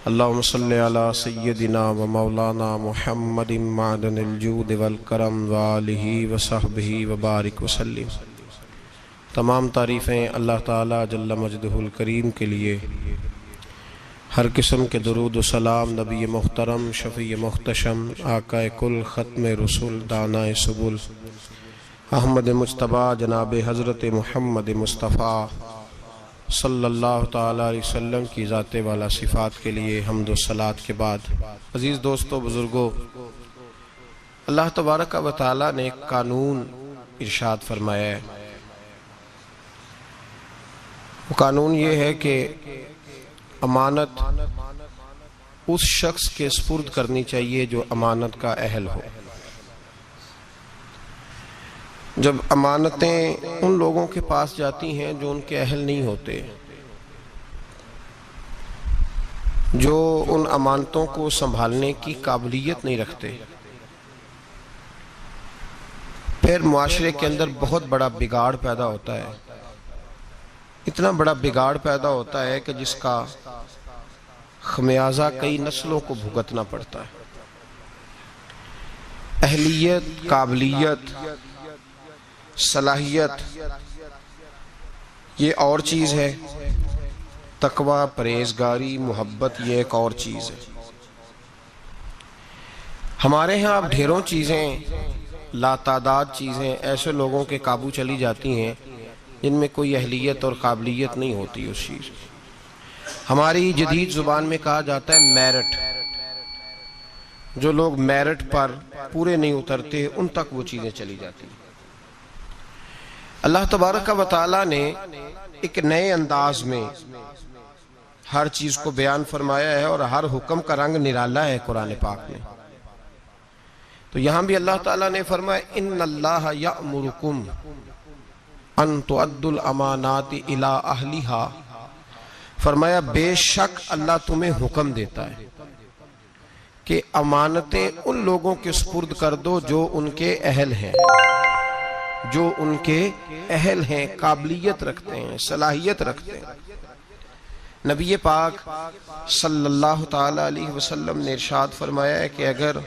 اللہم صلی علی سیدنا و مولانا محمد معدن الجود والکرم وآلہ وصحبہ وبارک وسلم۔ تمام تعریفیں اللہ تعالیٰ جل مجدہ الکریم کے لیے، ہر قسم کے درود و سلام نبی محترم شفیع محتشم آقا کل ختم رسول دانا سبل احمد مجتبیٰ جناب حضرت محمد مصطفیٰ صلی اللہ تعالیٰ علیہ وسلم کی ذات والا صفات کے لیے حمد و صلات کے بعد، عزیز دوستو بزرگوں، اللہ تبارک و تعالیٰ نے ایک قانون ارشاد فرمایا ہے۔ وہ قانون یہ ہے کہ امانت اس شخص کے سپرد کرنی چاہیے جو امانت کا اہل ہو۔ جب امانتیں ان لوگوں کے پاس جاتی ہیں جو ان کے اہل نہیں ہوتے، جو ان امانتوں کو سنبھالنے کی قابلیت نہیں رکھتے، پھر معاشرے کے اندر بہت بڑا بگاڑ پیدا ہوتا ہے۔ اتنا بڑا بگاڑ پیدا ہوتا ہے کہ جس کا خمیازہ کئی نسلوں کو بھگتنا پڑتا ہے۔ اہلیت، قابلیت، صلاحیت یہ اور چیز ہے، تقوی، پرہیزگاری، محبت یہ ایک اور چیز ہے۔ ہمارے ہاں اب ڈھیروں چیزیں، لاتعداد چیزیں ایسے لوگوں کے قابو چلی جاتی ہیں جن میں کوئی اہلیت اور قابلیت نہیں ہوتی اس چیز۔ ہماری جدید زبان میں کہا جاتا ہے میرٹ۔ جو لوگ میرٹ پر پورے نہیں اترتے ان تک وہ چیزیں چلی جاتی ہیں۔ اللہ تبارک و تعالیٰ نے ایک نئے انداز میں ہر چیز کو بیان فرمایا ہے اور ہر حکم کا رنگ نرالا ہے قرآن پاک میں۔ تو یہاں بھی اللہ تعالیٰ نے فرمایا ان اللہ یأمرکم ان تؤدوا الامانات الی اہلہا، فرمایا بے شک اللہ تمہیں حکم دیتا ہے کہ امانتیں ان لوگوں کے سپرد کر دو جو ان کے اہل ہیں، جو ان کے اہل ہیں، قابلیت رکھتے ہیں، صلاحیت رکھتے ہیں۔ نبی پاک صلی اللہ تعالیٰ علیہ وسلم نے ارشاد فرمایا ہے کہ اگر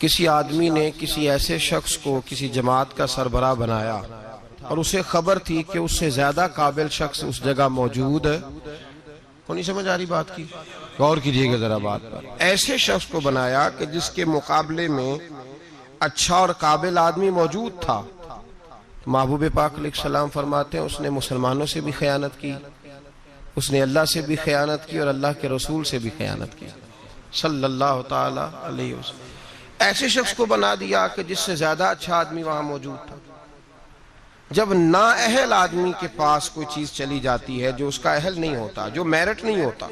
کسی آدمی نے کسی ایسے شخص کو کسی جماعت کا سربراہ بنایا اور اسے خبر تھی کہ اس سے زیادہ قابل شخص اس جگہ موجود ہے، کو نہیں سمجھ آ رہی بات کی؟ غور کیجئے گا ذرا بات پر۔ ایسے شخص کو بنایا کہ جس کے مقابلے میں اچھا اور قابل آدمی موجود تھا، محبوب پاک علیہ السلام فرماتے ہیں اس نے مسلمانوں سے بھی خیانت کی، اس نے اللہ سے بھی خیانت کی اور اللہ کے رسول سے بھی خیانت کی صلی اللہ تعالی علیہ وسلم۔ ایسے شخص کو بنا دیا کہ جس سے زیادہ اچھا آدمی وہاں موجود تھا۔ جب نااہل آدمی کے پاس کوئی چیز چلی جاتی ہے جو اس کا اہل نہیں ہوتا، جو میرٹ نہیں ہوتا،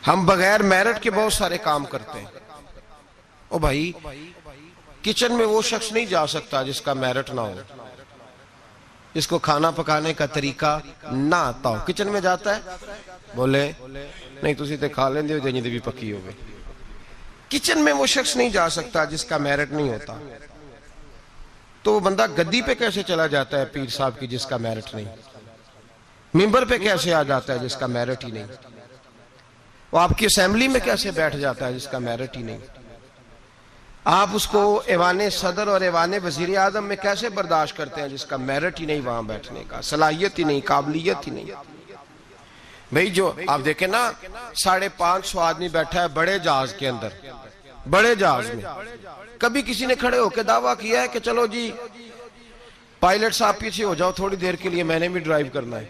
ہم بغیر میرٹ کے بہت سارے کام کرتے ہیں۔ او بھائی، کچن میں وہ شخص نہیں جا سکتا جس کا میرٹ نہ ہو، جس کو کھانا پکانے کا طریقہ نہ آتا ہو۔ کچن میں جاتا ہے، بولے نہیں تسی تے کھا لیں دے ہو بھی پکی ہو گئی۔ کچن میں وہ شخص نہیں جا سکتا جس کا میرٹ نہیں ہوتا، تو وہ بندہ گدی پہ کیسے چلا جاتا ہے پیر صاحب کی جس کا میرٹ نہیں؟ ممبر پہ کیسے آ جاتا ہے جس کا میرٹ ہی نہیں؟ وہ آپ کی اسمبلی میں کیسے بیٹھ جاتا ہے جس کا میرٹ ہی نہیں؟ آپ اس کو ایوان صدر اور ایوان وزیر اعظم میں کیسے برداشت کرتے ہیں جس کا میرٹ ہی نہیں وہاں بیٹھنے کا، صلاحیت ہی نہیں، قابلیت ہی نہیں؟ بھئی جو آپ دیکھیں نا 550 آدمی بیٹھا ہے بڑے جہاز کے اندر، بڑے جہاز میں، کبھی کسی نے کھڑے ہو کے دعویٰ کیا ہے کہ چلو جی پائلٹ صاحب پیچھے ہو جاؤ تھوڑی دیر کے لیے، میں نے بھی ڈرائیو کرنا ہے؟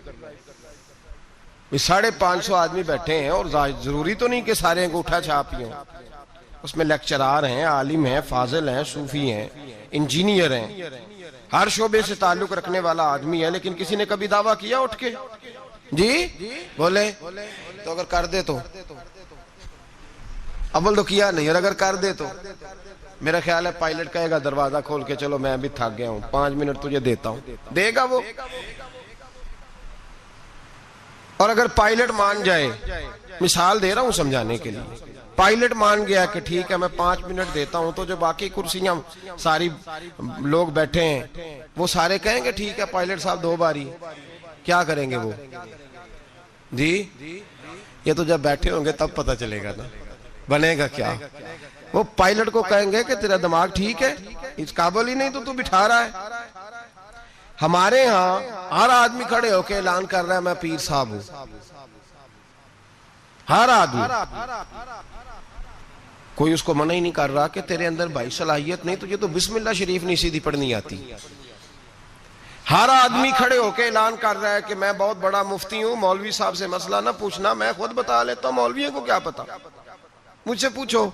550 آدمی بیٹھے ہیں اور ضروری تو نہیں کہ سارے انگوٹھا چھاپ ہی ہوں، اس میں لیکچرار ہیں، عالم ہیں، فاضل ہیں، صوفی ہیں، انجینئر ہیں، ہر شعبے سے تعلق رکھنے والا آدمی ہے، لیکن کسی نے کبھی دعویٰ کیا اٹھ کے؟ جی بولے تو اگر کر دے تو اول تو کیا نہیں، اور اگر کر دے تو میرا خیال ہے پائلٹ کہے گا دروازہ کھول کے چلو میں ابھی تھک گیا ہوں 5 منٹ تجھے دیتا ہوں، دے گا وہ؟ اور اگر پائلٹ مان جائے، مثال دے رہا ہوں سمجھانے کے لیے، پائلٹ مان گیا کہ ٹھیک ہے میں 5 منٹ دیتا ہوں، تو جو باقی کرسیاں ساری لوگ بیٹھے ہیں وہ سارے کہیں گے ٹھیک ہے پائلٹ صاحب 2 باری، کیا کریں گے وہ؟ جی یہ تو جب بیٹھے ہوں گے تب پتہ چلے گا نا بنے گا کیا. وہ پائلٹ کو کہیں گے کہ تیرا دماغ ٹھیک ہے, اس قابل ہی نہیں تو بٹھا رہا ہے. ہمارے ہاں ہر آدمی کھڑے ہو کے اعلان کر رہا ہے میں پیر صاحب ہوں, ہر آدمی. کوئی اس کو منع ہی نہیں کر رہا کہ تیرے اندر بھائی صلاحیت نہیں, تجھے تو بسم اللہ شریف نہیں سیدھی پڑھنی آتی. ہر آدمی کھڑے ہو کے اعلان کر رہا ہے کہ میں بہت بڑا مفتی ہوں, مولوی صاحب سے مسئلہ نہ پوچھنا, میں خود بتا لیتا ہوں, مولویوں کو کیا پتا, مجھ سے پوچھو.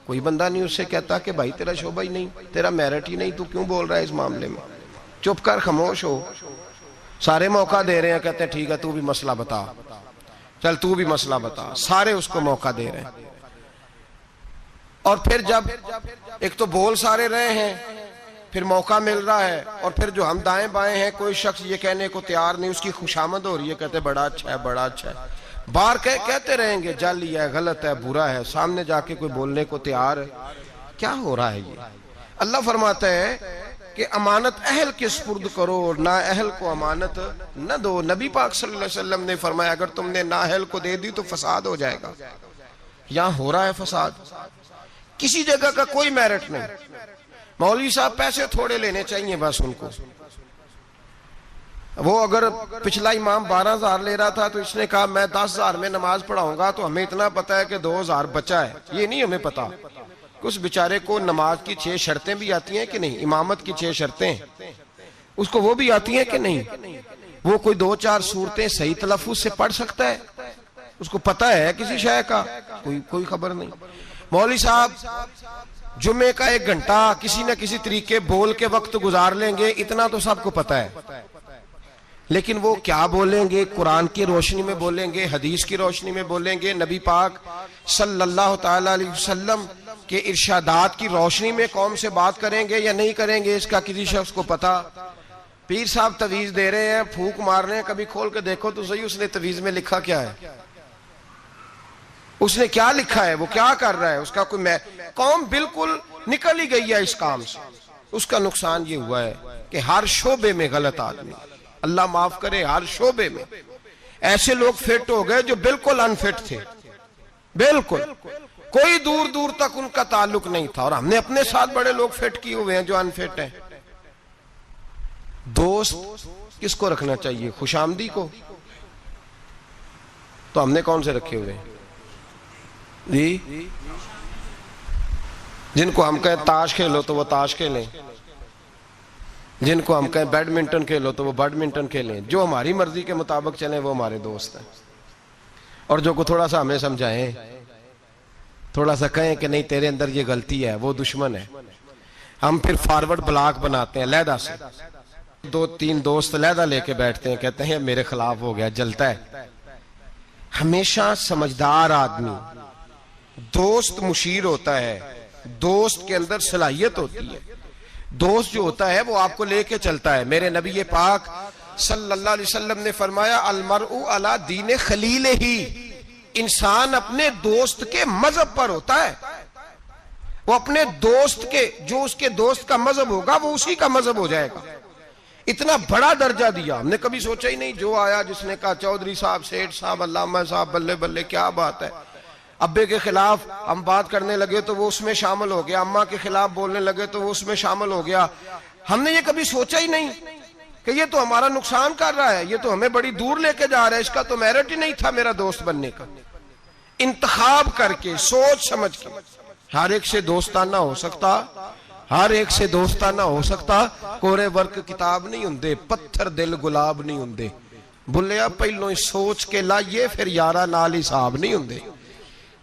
کوئی بندہ نہیں اس سے کہتا کہ بھائی تیرا شعبہ ہی نہیں, تیرا میرٹ ہی نہیں, تو کیوں بول رہا ہے اس معاملے میں, چپ کر خاموش ہو. سارے موقع دے رہے ہیں, کہتے ہیں ٹھیک ہے تو بھی مسئلہ بتا, چل تو بھی مسئلہ بتا, سارے اس کو موقع دے رہے ہیں. اور پھر جب ایک تو بول سارے رہے ہیں, پھر موقع مل رہا ہے, اور پھر جو ہم دائیں بائیں ہیں کوئی شخص یہ کہنے کو تیار نہیں, اس کی خوشامد ہو رہی ہے, کہتے بڑا اچھا ہے بڑا اچھا ہے, باہر کہتے رہیں گے جعلی ہے غلط ہے برا ہے, سامنے جا کے کوئی بولنے کو تیار ہے. کیا ہو رہا ہے یہ؟ اللہ فرماتا ہے کہ امانت اہل کے سپرد کرو اور نا اہل کو امانت نہ دو. نبی پاک صلی اللہ علیہ وسلم نے فرمایا اگر تم نے نا اہل کو دے دی تو فساد ہو جائے گا. یہاں ہو رہا ہے فساد, کسی جگہ کا کوئی میرٹ نہیں. مولوی صاحب پیسے تھوڑے لینے چاہیے بس ان کو. وہ اگر پچھلا امام 12,000 لے رہا تھا تو اس نے کہا میں 10,000 میں نماز پڑھاؤں گا, تو ہمیں اتنا پتا ہے کہ 2,000 بچا ہے, یہ نہیں ہمیں پتا کہ اس بیچارے کو نماز کی 6 شرطیں بھی آتی ہیں کہ نہیں, امامت کی 6 شرطیں اس کو وہ بھی آتی ہیں کہ نہیں, وہ کوئی 2-4 صورتیں صحیح تلفظ سے پڑھ سکتا ہے, اس کو پتا ہے کسی شے کا, کوئی خبر نہیں. مولوی صاحب جمعے کا 1 گھنٹہ کسی نہ کسی طریقے بول کے وقت گزار لیں گے, اتنا تو سب کو پتا ہے, لیکن وہ کیا بولیں گے, قرآن کی روشنی میں بولیں گے, حدیث کی روشنی میں بولیں گے, نبی پاک صلی اللہ تعالی علیہ وسلم کے ارشادات کی روشنی میں قوم سے بات کریں گے یا نہیں کریں گے, اس کا کسی شخص کو پتا. پیر صاحب تویز دے رہے ہیں, پھونک مار رہے ہیں, کبھی کھول کے دیکھو تو صحیح اس نے تویز میں لکھا کیا ہے, اس نے کیا لکھا ہے, وہ کیا کر رہا ہے, اس کا کوئی قوم بالکل نکل ہی گئی ہے اس کام سے. اس کا نقصان یہ ہوا ہے کہ ہر شعبے میں غلط آدمی, اللہ معاف کرے, ہر شعبے میں ایسے لوگ فٹ ہو گئے جو بالکل انفٹ تھے, بالکل کوئی دور دور تک ان کا تعلق نہیں تھا, اور ہم نے اپنے ساتھ بڑے لوگ فٹ کیے ہوئے ہیں جو انفٹ ہیں. دوست کس کو رکھنا چاہیے, خوشامدی کو, تو ہم نے کون سے رکھے ہوئے ہیں جی, جن کو ہم کہیں تاش کھیلو تو وہ تاش کھیلیں, جن کو ہم کہیں بیڈمنٹن کھیلو تو وہ بیڈمنٹن کھیلیں, جو ہماری مرضی کے مطابق چلیں وہ ہمارے دوست ہیں. اور جو کو تھوڑا سا ہمیں سمجھائیں, تھوڑا سا کہیں کہ نہیں تیرے اندر یہ غلطی ہے, وہ دشمن ہے. ہم پھر فارورڈ بلاک بناتے ہیں علیحدہ سے, 2-3 دوست علیحدہ لے کے بیٹھتے ہیں, کہتے ہیں میرے خلاف ہو گیا, جلتا ہے. ہمیشہ سمجھدار آدمی دوست مشیر ہوتا ہے, دوست کے اندر صلاحیت ہوتی ہے, دوست جو ہوتا ہے وہ آپ کو لے کے چلتا ہے. میرے نبی پاک صلی اللہ علیہ وسلم نے فرمایا المرء علی دین خلیلہ ہی, انسان اپنے دوست کے مذہب پر ہوتا ہے, وہ اپنے دوست کے, جو اس کے دوست کا مذہب ہوگا وہ اسی کا مذہب ہو جائے گا. اتنا بڑا درجہ دیا, ہم نے کبھی سوچا ہی نہیں. جو آیا جس نے کہا چودھری صاحب, سیٹھ صاحب, علامہ صاحب, بلے بلے کیا بات ہے, ابے کے خلاف ہم بات کرنے لگے تو وہ اس میں شامل ہو گیا, اماں کے خلاف بولنے لگے تو وہ اس میں شامل ہو گیا. ہم نے یہ کبھی سوچا ہی نہیں کہ یہ تو ہمارا نقصان کر رہا ہے, یہ تو ہمیں بڑی دور لے کے جا رہا ہے, اس کا تو میرٹ ہی نہیں تھا میرا دوست بننے کا. انتخاب کر کے, سوچ سمجھ کے. ہر ایک سے دوستانہ ہو سکتا, ہر ایک سے دوستانہ ہو سکتا, کورے ورک کتاب نہیں ہوندے, پتھر دل گلاب نہیں ہوندے. بھلیا پہلوں سوچ کے لائیے پھر یارا نال حساب نہیں ہوندے.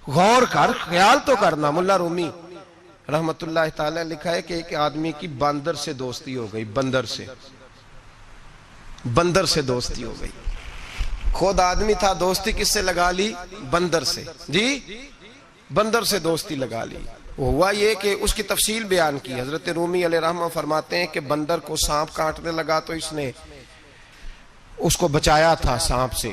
غور کر, خیال تو کرنا. ملا رومی رحمت اللہ تعالی لکھا ہے کہ ایک آدمی کی بندر سے دوستی ہو گئی, بندر سے دوستی ہو گئی. خود آدمی تھا, دوستی کس سے لگا لی, بندر سے. جی بندر سے دوستی لگا لی. ہوا یہ کہ اس کی تفصیل بیان کی. حضرت رومی علیہ رحمہ فرماتے ہیں کہ بندر کو سانپ کاٹنے لگا تو اس نے اس کو بچایا تھا سانپ سے,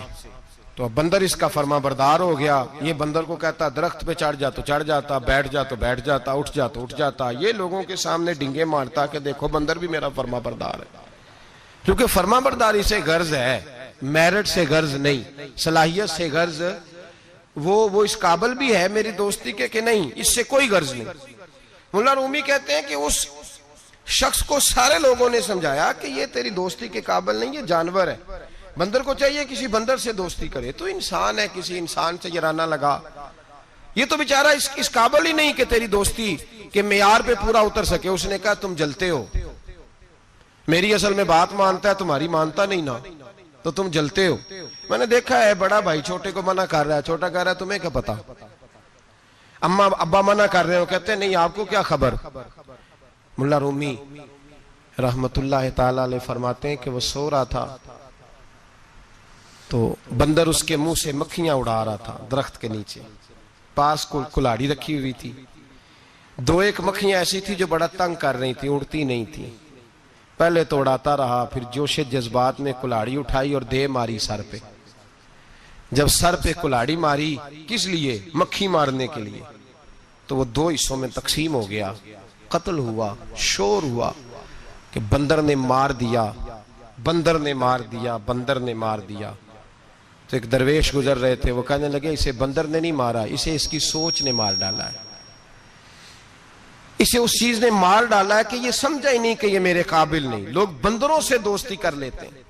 تو بندر اس کا فرما بردار ہو گیا. یہ بندر کو کہتا درخت پہ چڑھ جا تو چڑھ جاتا, بیٹھ جا تو بیٹھ جاتا, اٹھ جا تو اٹھ جاتا. یہ لوگوں کے سامنے ڈنگے مارتا کہ دیکھو بندر بھی میرا فرما بردار ہے, کیونکہ فرما برداری سے غرض ہے میرٹ سے غرض نہیں، صلاحیت سے غرض وہ اس قابل بھی ہے میری دوستی کے کہ نہیں، اس سے کوئی غرض نہیں۔ مولا رومی کہتے ہیں کہ اس شخص کو سارے لوگوں نے سمجھایا کہ یہ تیری دوستی کے قابل نہیں، یہ جانور ہے، بندر کو چاہیے کسی بندر سے دوستی کرے، تو انسان ہے، کسی انسان سے یارانہ لگا، یہ تو بیچارہ اس قابل ہی نہیں کہ تیری دوستی کے معیار پہ پورا اتر سکے۔ اس نے کہا تم جلتے ہو، میری اصل میں بات مانتا ہے، تمہاری مانتا نہیں نا، تو تم جلتے ہو۔ میں نے دیکھا ہے بڑا بھائی چھوٹے کو منع کر رہا ہے، چھوٹا کہہ رہا ہے تمہیں کیا پتا، اماں ابا منع کر رہے ہو، کہتے ہیں نہیں آپ کو کیا خبر۔ مولا رومی رحمت اللہ تعالی علیہ فرماتے ہیں کہ وہ سو رہا تھا تو بندر اس کے منہ سے مکھیاں اڑا رہا تھا درخت کے نیچے، پاس کلاڑی رکھی ہوئی تھی، دو ایک مکھیاں ایسی تھی جو بڑا تنگ کر رہی تھی، اڑتی نہیں تھی، پہلے تو اڑاتا رہا، پھر جوش جذبات میں کلاڑی اٹھائی اور دے ماری سر پہ۔ جب سر پہ کلاڑی ماری کس لیے؟ مکھی مارنے کے لیے، تو وہ دو حصوں میں تقسیم ہو گیا، قتل ہوا، شور ہوا کہ بندر نے مار دیا، بندر نے مار دیا، بندر نے مار دیا۔ تو ایک درویش گزر رہے تھے، وہ کہنے لگے اسے بندر نے نہیں مارا، اسے اس کی سوچ نے مار ڈالا ہے، اسے اس چیز نے مار ڈالا ہے کہ یہ سمجھا ہی نہیں کہ یہ میرے قابل نہیں۔ لوگ بندروں سے دوستی کر لیتے ہیں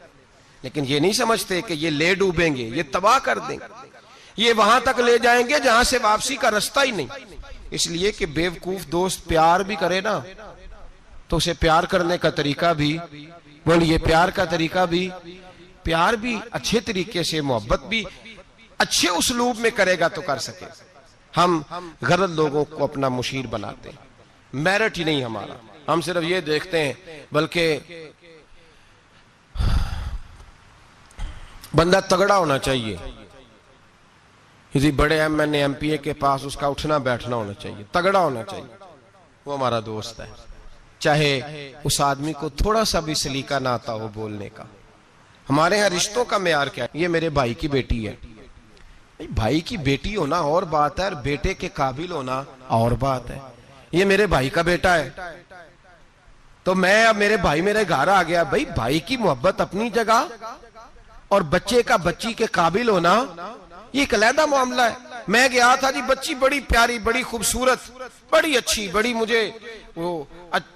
لیکن یہ نہیں سمجھتے کہ یہ لے ڈوبیں گے، یہ تباہ کر دیں گے، یہ وہاں تک لے جائیں گے جہاں سے واپسی کا رستہ ہی نہیں۔ اس لیے کہ بیوقوف دوست پیار بھی کرے نا تو اسے پیار کرنے کا طریقہ بھی، بولیے پیار کا طریقہ بھی، پیار بھی اچھے طریقے سے، محبت بھی اچھے اسلوب میں کرے گا تو کر سکے۔ ہم غلط لوگوں کو اپنا مشیر بناتے ہیں، میرٹ ہی نہیں ہمارا، ہم صرف یہ دیکھتے ہیں، بلکہ بندہ تگڑا ہونا چاہیے، کسی بڑے M N A M P A کے پاس اس کا اٹھنا بیٹھنا ہونا چاہیے، تگڑا ہونا چاہیے، وہ ہمارا دوست ہے، چاہے اس آدمی کو تھوڑا سا بھی سلیقہ نہ آتا ہو بولنے کا۔ ہمارے ہاں رشتوں کا معیار کیا ہے؟ یہ میرے بھائی کی بیٹی ہے، بھائی کی بیٹی ہونا اور بات ہے، اور بیٹے کے قابل ہونا اور بات ہے۔ یہ میرے بھائی کا بیٹا ہے تو میں اب میرے بھائی میرے گھر آ گیا، بھائی بھائی کی محبت اپنی جگہ اور بچے کا بچی کے قابل ہونا یہ ایک علیحدہ معاملہ ہے۔ میں گیا تھا جی، بچی بڑی پیاری، بڑی خوبصورت، بڑی اچھی، بڑی مجھے وہ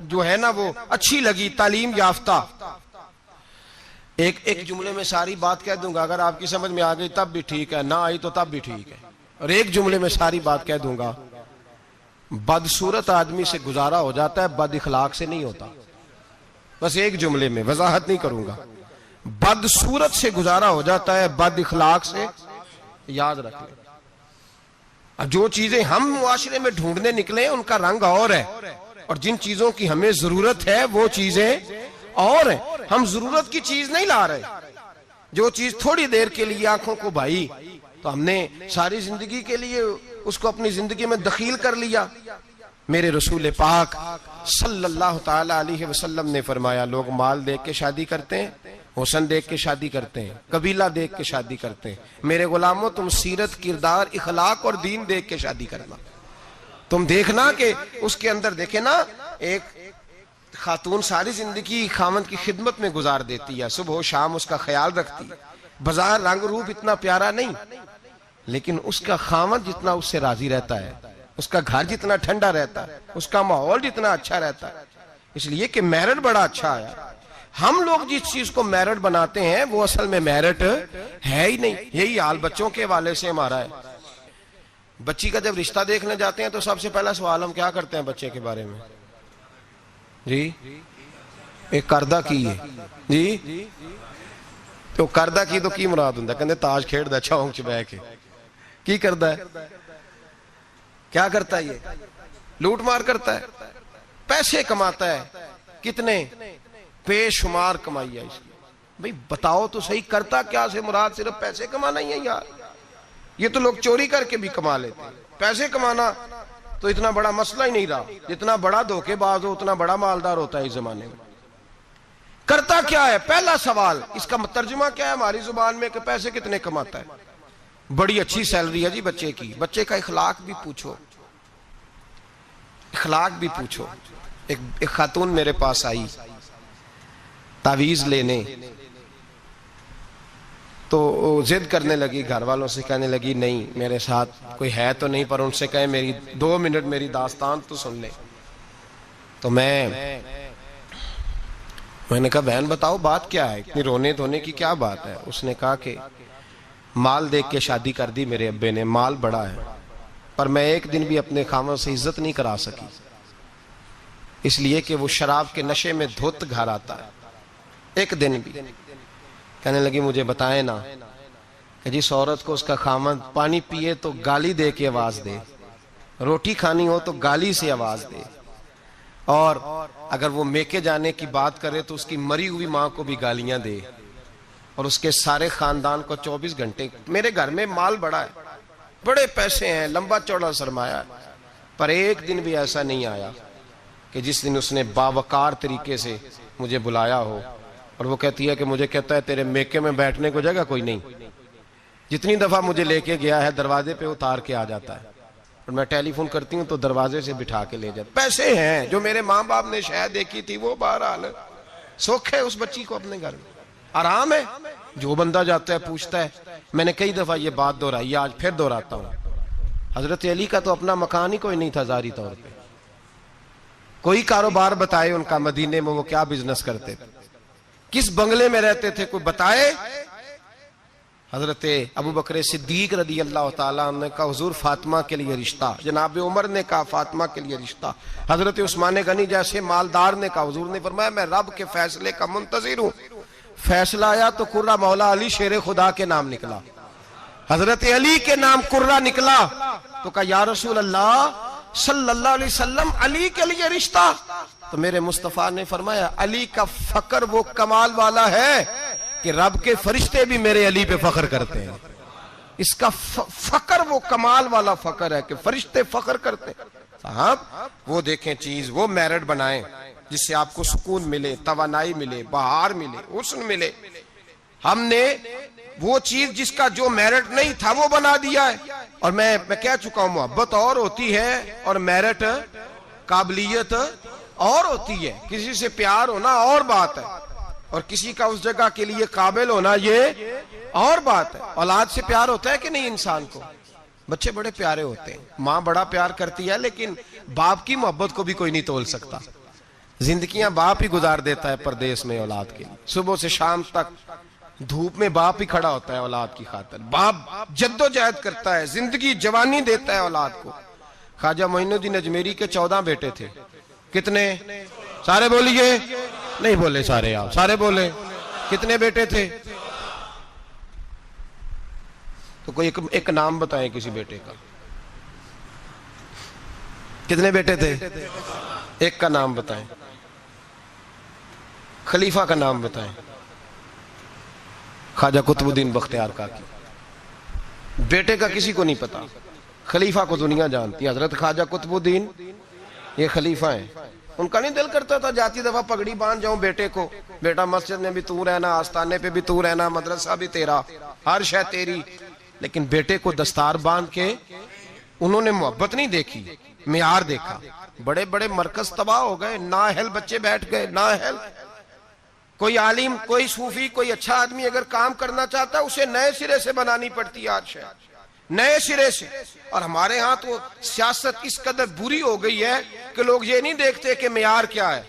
جو ہے نا وہ اچھی لگی، تعلیم یافتہ۔ ایک جملے میں ساری بات کہہ دوں گا، اگر آپ کی سمجھ میں آ گئی تب بھی ٹھیک ہے، نہ آئی تو تب بھی ٹھیک ہے، اور ایک جملے میں ساری بات کہہ دوں گا، بدصورت آدمی سے گزارا ہو جاتا ہے، بد اخلاق سے نہیں ہوتا۔ بس ایک جملے میں، وضاحت نہیں کروں گا، بدصورت سے گزارا ہو جاتا ہے، بد اخلاق سے یاد رکھ لیں۔ اب جو چیزیں ہم معاشرے میں ڈھونڈنے نکلے ان کا رنگ اور ہے، اور جن چیزوں کی ہمیں ضرورت ہے وہ چیزیں اور ہیں۔ ہم ضرورت کی چیز نہیں لا رہے، جو چیز تھوڑی دیر کے لیے آنکھوں کو بھائی تو ہم نے ساری زندگی کے لیے اس کو اپنی زندگی میں دخیل کر لیا۔ میرے رسول پاک صلی اللہ تعالی علیہ وسلم نے فرمایا، لوگ مال دیکھ کے شادی کرتے ہیں، حسن دیکھ کے شادی کرتے ہیں، قبیلہ دیکھ کے شادی کرتے ہیں، میرے غلاموں تم سیرت، کردار، اخلاق اور دین دیکھ کے شادی کرنا۔ تم دیکھنا کہ اس کے اندر دیکھے نا، ایک خاتون ساری زندگی خاوند کی خدمت میں گزار دیتی ہے، صبح و شام اس کا خیال رکھتی ہے، بظاہر رنگ روپ اتنا پیارا نہیں لیکن اس کا خاوند جتنا اس سے راضی رہتا ہے، اس کا گھر جتنا ٹھنڈا رہتا ہے، اس کا ماحول جتنا اچھا رہتا ہے، اس لیے کہ میرٹ بڑا اچھا ہے۔ ہم لوگ جس چیز کو میرٹ بناتے ہیں وہ اصل میں میرٹ ہے ہی نہیں۔ یہی حال بچوں کے حوالے سے ہمارا ہے۔ بچی کا جب رشتہ دیکھنے جاتے ہیں تو سب سے پہلا سوال ہم کیا کرتے ہیں بچے کے بارے میں؟ جی ایک کردہ کی ہے جی، تو کردہ کی تو کی مراد ہوں کہندے تاج کھیڑ دا چونک چ بہ کے کی کردا ہے؟ کیا کرتا ہے؟ یہ لوٹ مار کرتا ہے، پیسے کماتا ہے، کتنے بے شمار کمائی ہے اس کی۔ بھئی بتاؤ تو صحیح، کرتا کیا سے مراد صرف پیسے کمانا ہی ہے یار؟ یہ تو لوگ چوری کر کے بھی کما لیتے ہیں، پیسے کمانا تو اتنا بڑا مسئلہ ہی نہیں رہا۔ جتنا بڑا دھوکے باز ہو اتنا بڑا مالدار ہوتا ہے اس زمانے میں۔ کرتا کیا ہے؟ پہلا سوال اس کا ترجمہ کیا ہے ہماری زبان میں کہ پیسے کتنے کماتا ہے؟ بڑی اچھی سیلری ہے جی بچے کی، بچے کا اخلاق بھی پوچھو، اخلاق بھی پوچھو۔ ایک خاتون میرے پاس آئی تعویذ لینے، تو ضد کرنے لگی، گھر والوں سے کہنے لگی نہیں میرے ساتھ کوئی ہے تو نہیں، پر ان سے کہیں میری 2 منٹ میری داستان تو سن لے۔ تو میں نے کہا بہن بتاؤ بات کیا ہے، اتنی رونے دھونے کی کیا بات ہے؟ اس نے کہا کہ مال دیکھ کے شادی کر دی میرے ابے نے، مال بڑا ہے، پر میں ایک دن بھی اپنے خاوند سے عزت نہیں کرا سکی، اس لیے کہ وہ شراب کے نشے میں دھوت گھر آتا ہے، ایک دن بھی۔ کہنے لگی مجھے بتائیں نا کہ جس عورت کو اس کا خاوند پانی پیے تو گالی دے کے آواز دے، روٹی کھانی ہو تو گالی سے آواز دے، اور اگر وہ میکے جانے کی بات کرے تو اس کی مری ہوئی ماں کو بھی گالیاں دے، اور اس کے سارے خاندان کو 24 گھنٹے۔ میرے گھر میں مال بڑا ہے، بڑے پیسے ہیں، لمبا چوڑا سرمایہ ہے، پر ایک دن بھی ایسا نہیں آیا کہ جس دن اس نے باوقار طریقے سے مجھے بلایا ہو۔ اور وہ کہتی ہے کہ مجھے کہتا ہے تیرے میکے میں بیٹھنے کو جگہ کوئی نہیں، جتنی دفعہ مجھے لے کے گیا ہے دروازے پہ اتار کے آ جاتا ہے، اور میں ٹیلی فون کرتی ہوں تو دروازے سے بٹھا کے لے جاتا۔ پیسے ہیں جو میرے ماں باپ نے شاید دیکھی تھی، وہ بہرحال سکھ ہے اس بچی کو اپنے گھر میں، آرام ہے۔ جو بندہ جاتا ہے پوچھتا ہے، میں نے کئی دفعہ یہ بات دہرائی، آج پھر دہراتا ہوں، حضرت علی کا تو اپنا مکان ہی کوئی نہیں تھا ظاہری طور پہ، کوئی کاروبار بتائے ان کا مدینے میں وہ کیا بزنس کرتے تھے، کس بنگلے میں رہتے تھے، کوئی بتائے؟ حضرت ابو بکر صدیق رضی اللہ تعالیٰ عنہ نے کہا حضور فاطمہ کے لیے رشتہ، جناب عمر نے کہا فاطمہ کے لیے رشتہ، حضرت عثمان غنی جیسے مالدار نے کہا، حضور نے فرمایا میں رب کے فیصلے کا منتظر ہوں۔ فیصلہ آیا تو قرہ مولا علی شیر خدا کے نام نکلا، حضرت علی کے نام قرہ نکلا، تو کہا یا رسول اللہ صلی اللہ علیہ وسلم علی کے لیے رشتہ؟ تو میرے مصطفیٰ نے فرمایا علی کا فخر وہ کمال والا ہے کہ رب کے فرشتے بھی میرے علی پہ فخر کرتے ہیں، اس کا فخر وہ کمال والا فخر ہے کہ فرشتے فخر کرتے ہیں۔ صاحب وہ دیکھیں چیز، وہ میرٹ بنائیں جس سے آپ کو سکون ملے، توانائی ملے، بہار ملے، حسن ملے۔ ہم نے وہ چیز جس کا جو میرٹ نہیں تھا وہ بنا دیا ہے۔ اور میں کہہ چکا ہوں محبت اور ہوتی ہے اور میرٹ قابلیت اور ہوتی ہے، کسی سے پیار ہونا اور بات ہے، اور کسی کا اس جگہ کے لیے قابل ہونا یہ اور بات ہے۔ اولاد سے پیار ہوتا ہے کہ نہیں انسان کو؟ بچے بڑے پیارے ہوتے ہیں، ماں بڑا پیار کرتی ہے، لیکن باپ کی محبت کو بھی کوئی نہیں تول سکتا۔ زندگیاں باپ ہی گزار دیتا ہے پردیس میں اولاد کے لیے، صبح سے شام تک دھوپ میں باپ ہی کھڑا ہوتا ہے اولاد کی خاطر، باپ جدوجہد کرتا ہے، زندگی جوانی دیتا ہے اولاد کو۔ خواجہ معین الدین اجمیری کے 14 بیٹے تھے، کتنے؟ سارے بولیے، نہیں بولے سارے، آپ سارے بولے، کتنے بیٹے تھے؟ تو کوئی ایک نام بتائیں کسی بیٹے کا، کتنے بیٹے تھے؟ ایک کا نام بتائیں، خلیفہ کا نام بتائیں۔ خواجہ قطب الدین بختیار کاکی، بیٹے کا کسی کو نہیں پتا، خلیفہ کو دنیا جانتی ہے، حضرت خواجہ قطب الدین یہ خلیفہ ہیں۔ ان کا نہیں دل کرتا تھا جاتی دفعہ پگڑی باندھ جاؤں بیٹے کو، بیٹا مسجد میں بھی تو رہنا، آستانے پہ بھی تو رہنا، مدرسہ بھی تیرا، ہر شے تیری، لیکن بیٹے کو دستار باندھ کے انہوں نے محبت نہیں دیکھی، معیار دیکھا۔ بڑے بڑے مرکز تباہ ہو گئے، نااہل بچے بیٹھ گئے، نااہل۔ کوئی عالم، کوئی صوفی، کوئی اچھا آدمی اگر کام کرنا چاہتا ہے اسے نئے سرے سے بنانی پڑتی ہے آج شے، نئے سرے سے۔ اور ہمارے ہاں تو سیاست اس قدر بری ہو گئی ہے کہ لوگ یہ نہیں دیکھتے کہ معیار کیا ہے،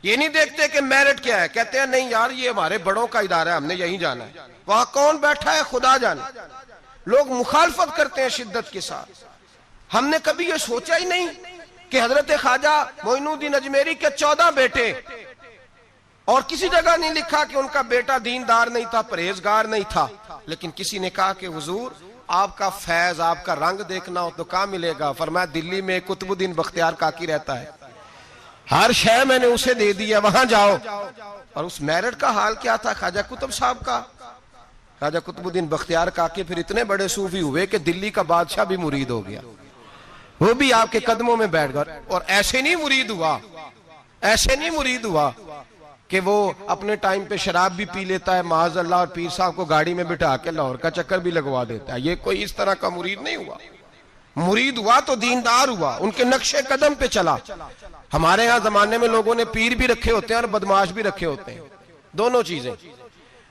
یہ نہیں دیکھتے کہ میرٹ کیا ہے، کہتے ہیں نہیں یار یہ ہمارے بڑوں کا ادارہ ہے، ہم نے یہیں جانا ہے، وہاں کون بیٹھا ہے خدا جانے۔ لوگ مخالفت کرتے ہیں شدت کے ساتھ۔ ہم نے کبھی یہ سوچا ہی نہیں کہ حضرت خواجہ معین الدین اجمیری کے 14 بیٹے، اور کسی جگہ نہیں لکھا کہ ان کا بیٹا دیندار نہیں تھا، پرہیزگار نہیں تھا، لیکن کسی نے کہا کہ حضور آپ کا فیض، آپ کا رنگ دیکھنا ہو تو کہاں ملے گا؟ فرمایا دلی میں قطب الدین بختیار کاکی رہتا ہے، ہر شے میں نے اسے دے دی ہے، وہاں جاؤ۔ اور اس میرٹ کا حال کیا تھا خواجہ قطب صاحب کا؟ خواجہ قطب الدین بختیار کاکی پھر اتنے بڑے صوفی ہوئے کہ دلی کا بادشاہ بھی مرید ہو گیا، وہ بھی آپ کے قدموں میں بیٹھ گیا۔ اور ایسے نہیں مرید ہوا، ایسے نہیں مرید ہوا کہ وہ اپنے ٹائم پہ شراب بھی پی لیتا ہے معاذ اللہ، اور پیر صاحب کو گاڑی میں بٹھا کے لاہور کا چکر بھی لگوا دیتا ہے، یہ کوئی اس طرح کا مرید نہیں ہوا۔ مرید ہوا تو دیندار ہوا، ان کے نقش قدم پہ چلا۔ ہمارے ہاں زمانے میں لوگوں نے پیر بھی رکھے ہوتے ہیں اور بدماش بھی رکھے ہوتے ہیں، دونوں چیزیں۔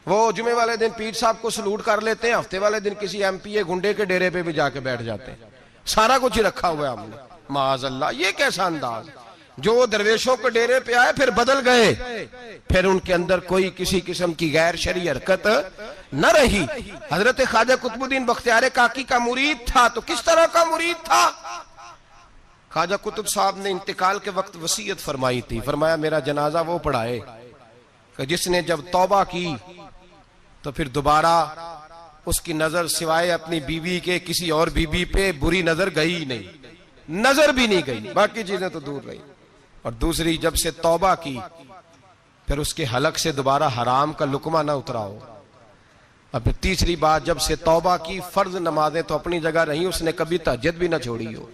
وہ جمعے والے دن پیر صاحب کو سلوٹ کر لیتے ہیں، ہفتے والے دن کسی ایم پی اے گنڈے کے ڈیرے پہ بھی جا کے بیٹھ جاتے ہیں، سارا کچھ ہی رکھا ہوا ہے ہم نے، معاذ اللہ۔ یہ کیسا انداز، جو درویشوں کے ڈیرے پہ آئے پھر بدل گئے، پھر ان کے اندر کوئی کسی قسم کی غیر شرعی حرکت نہ رہی۔ حضرت خواجہ قطب الدین بختیار کاکی کا مرید تھا تو کس طرح کا مرید تھا؟ خواجہ قطب صاحب نے انتقال کے وقت وصیت فرمائی تھی، فرمایا میرا جنازہ وہ پڑھائے کہ جس نے جب توبہ کی تو پھر دوبارہ اس کی نظر سوائے اپنی بیوی کے کسی اور بیوی پہ بری نظر گئی ہی نہیں، نظر بھی نہیں گئی، باقی چیزیں تو دور رہی۔ اور دوسری، جب سے توبہ کی پھر اس کے حلق سے دوبارہ حرام کا لقمہ نہ اترا ہو۔ اور پھر تیسری بات، جب سے توبہ کی فرض نمازیں تو اپنی جگہ رہیں، اس نے کبھی تہجد بھی نہ چھوڑی ہو،